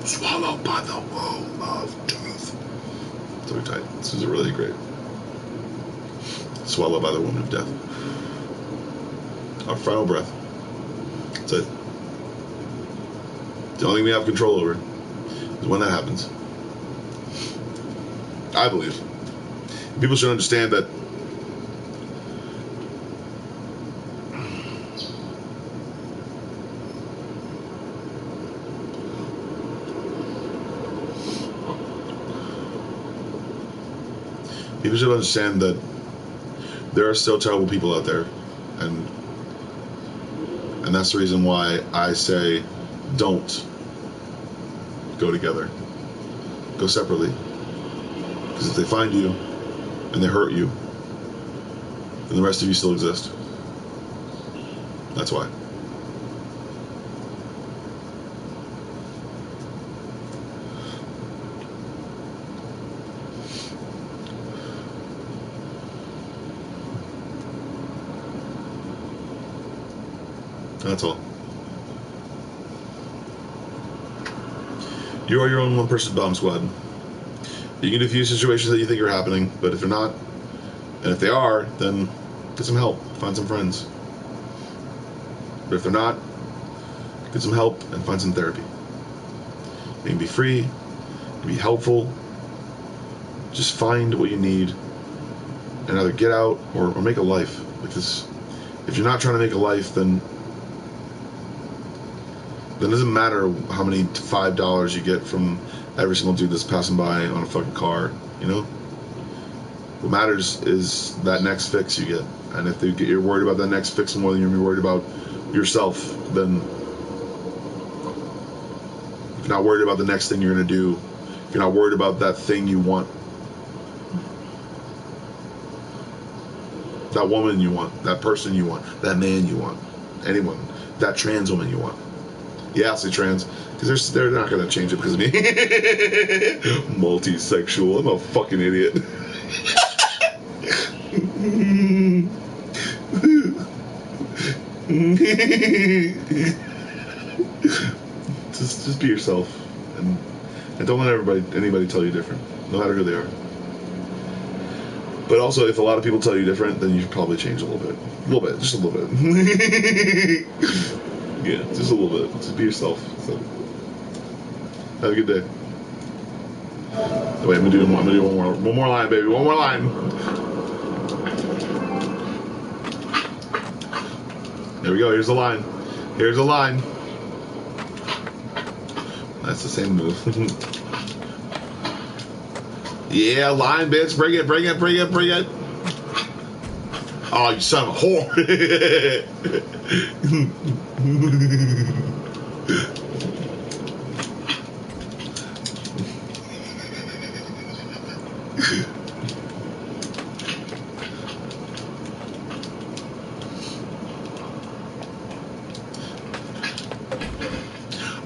Swallowed by the womb of death. It's really tight. This is really great. Swallowed by the womb of death. Our final breath. That's it. The only thing we have control over is when that happens. I believe. People should understand that people should understand that there are still terrible people out there, and that's the reason why I say don't go together. Go separately. Because if they find you and they hurt you, then the rest of you still exist. That's why. That's all. You are your own one-person bomb squad. You can defuse situations that you think are happening, but if they're not, and if they are, then get some help. Find some friends. But if they're not, get some help and find some therapy. You can be free, you can be helpful. Just find what you need and either get out or make a life. Because if you're not trying to make a life, then it doesn't matter how many $5 you get from every single dude that's passing by on a fucking car, you know? What matters is that next fix you get. And if you're worried about that next fix more than you're worried about yourself, then if you're not worried about the next thing you're going to do, if you're not worried about that thing you want, that woman you want, that person you want, that man you want, anyone, that trans woman you want. Yeah, I'll say trans, because they're not going to change it because of me. Multisexual. I'm a fucking idiot. just be yourself, and don't let anybody tell you different, no matter who they are. But also, if a lot of people tell you different, then you should probably change a little bit, just a little bit. Yeah, just a little bit. Just be yourself. So, have a good day. Wait, I'm gonna do one more line, baby. One more line. There we go. Here's the line. Here's the line. That's the same move. Yeah, line, bitch. Bring it, bring it, bring it, bring it. Oh, you son of a whore.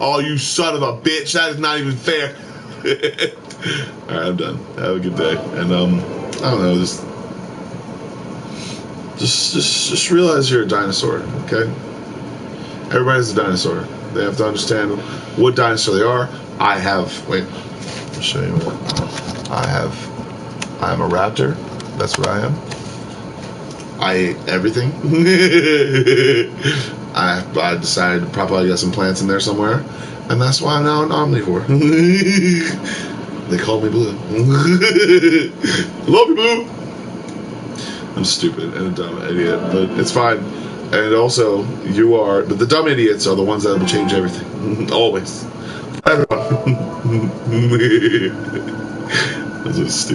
Oh, you son of a bitch! That is not even fair. All right, I'm done. Have a good day, and I don't know, just realize you're a dinosaur, okay? Everybody's a dinosaur. They have to understand what dinosaur they are. Wait, I'll show you what I am a raptor. That's what I am. I ate everything. I decided probably got some plants in there somewhere, and that's why I'm now an omnivore. They call me Blue. Love you, Blue. I'm stupid and a dumb idiot, but it's fine. And also, but the dumb idiots are the ones that will change everything. Always. Everyone. That's so stupid.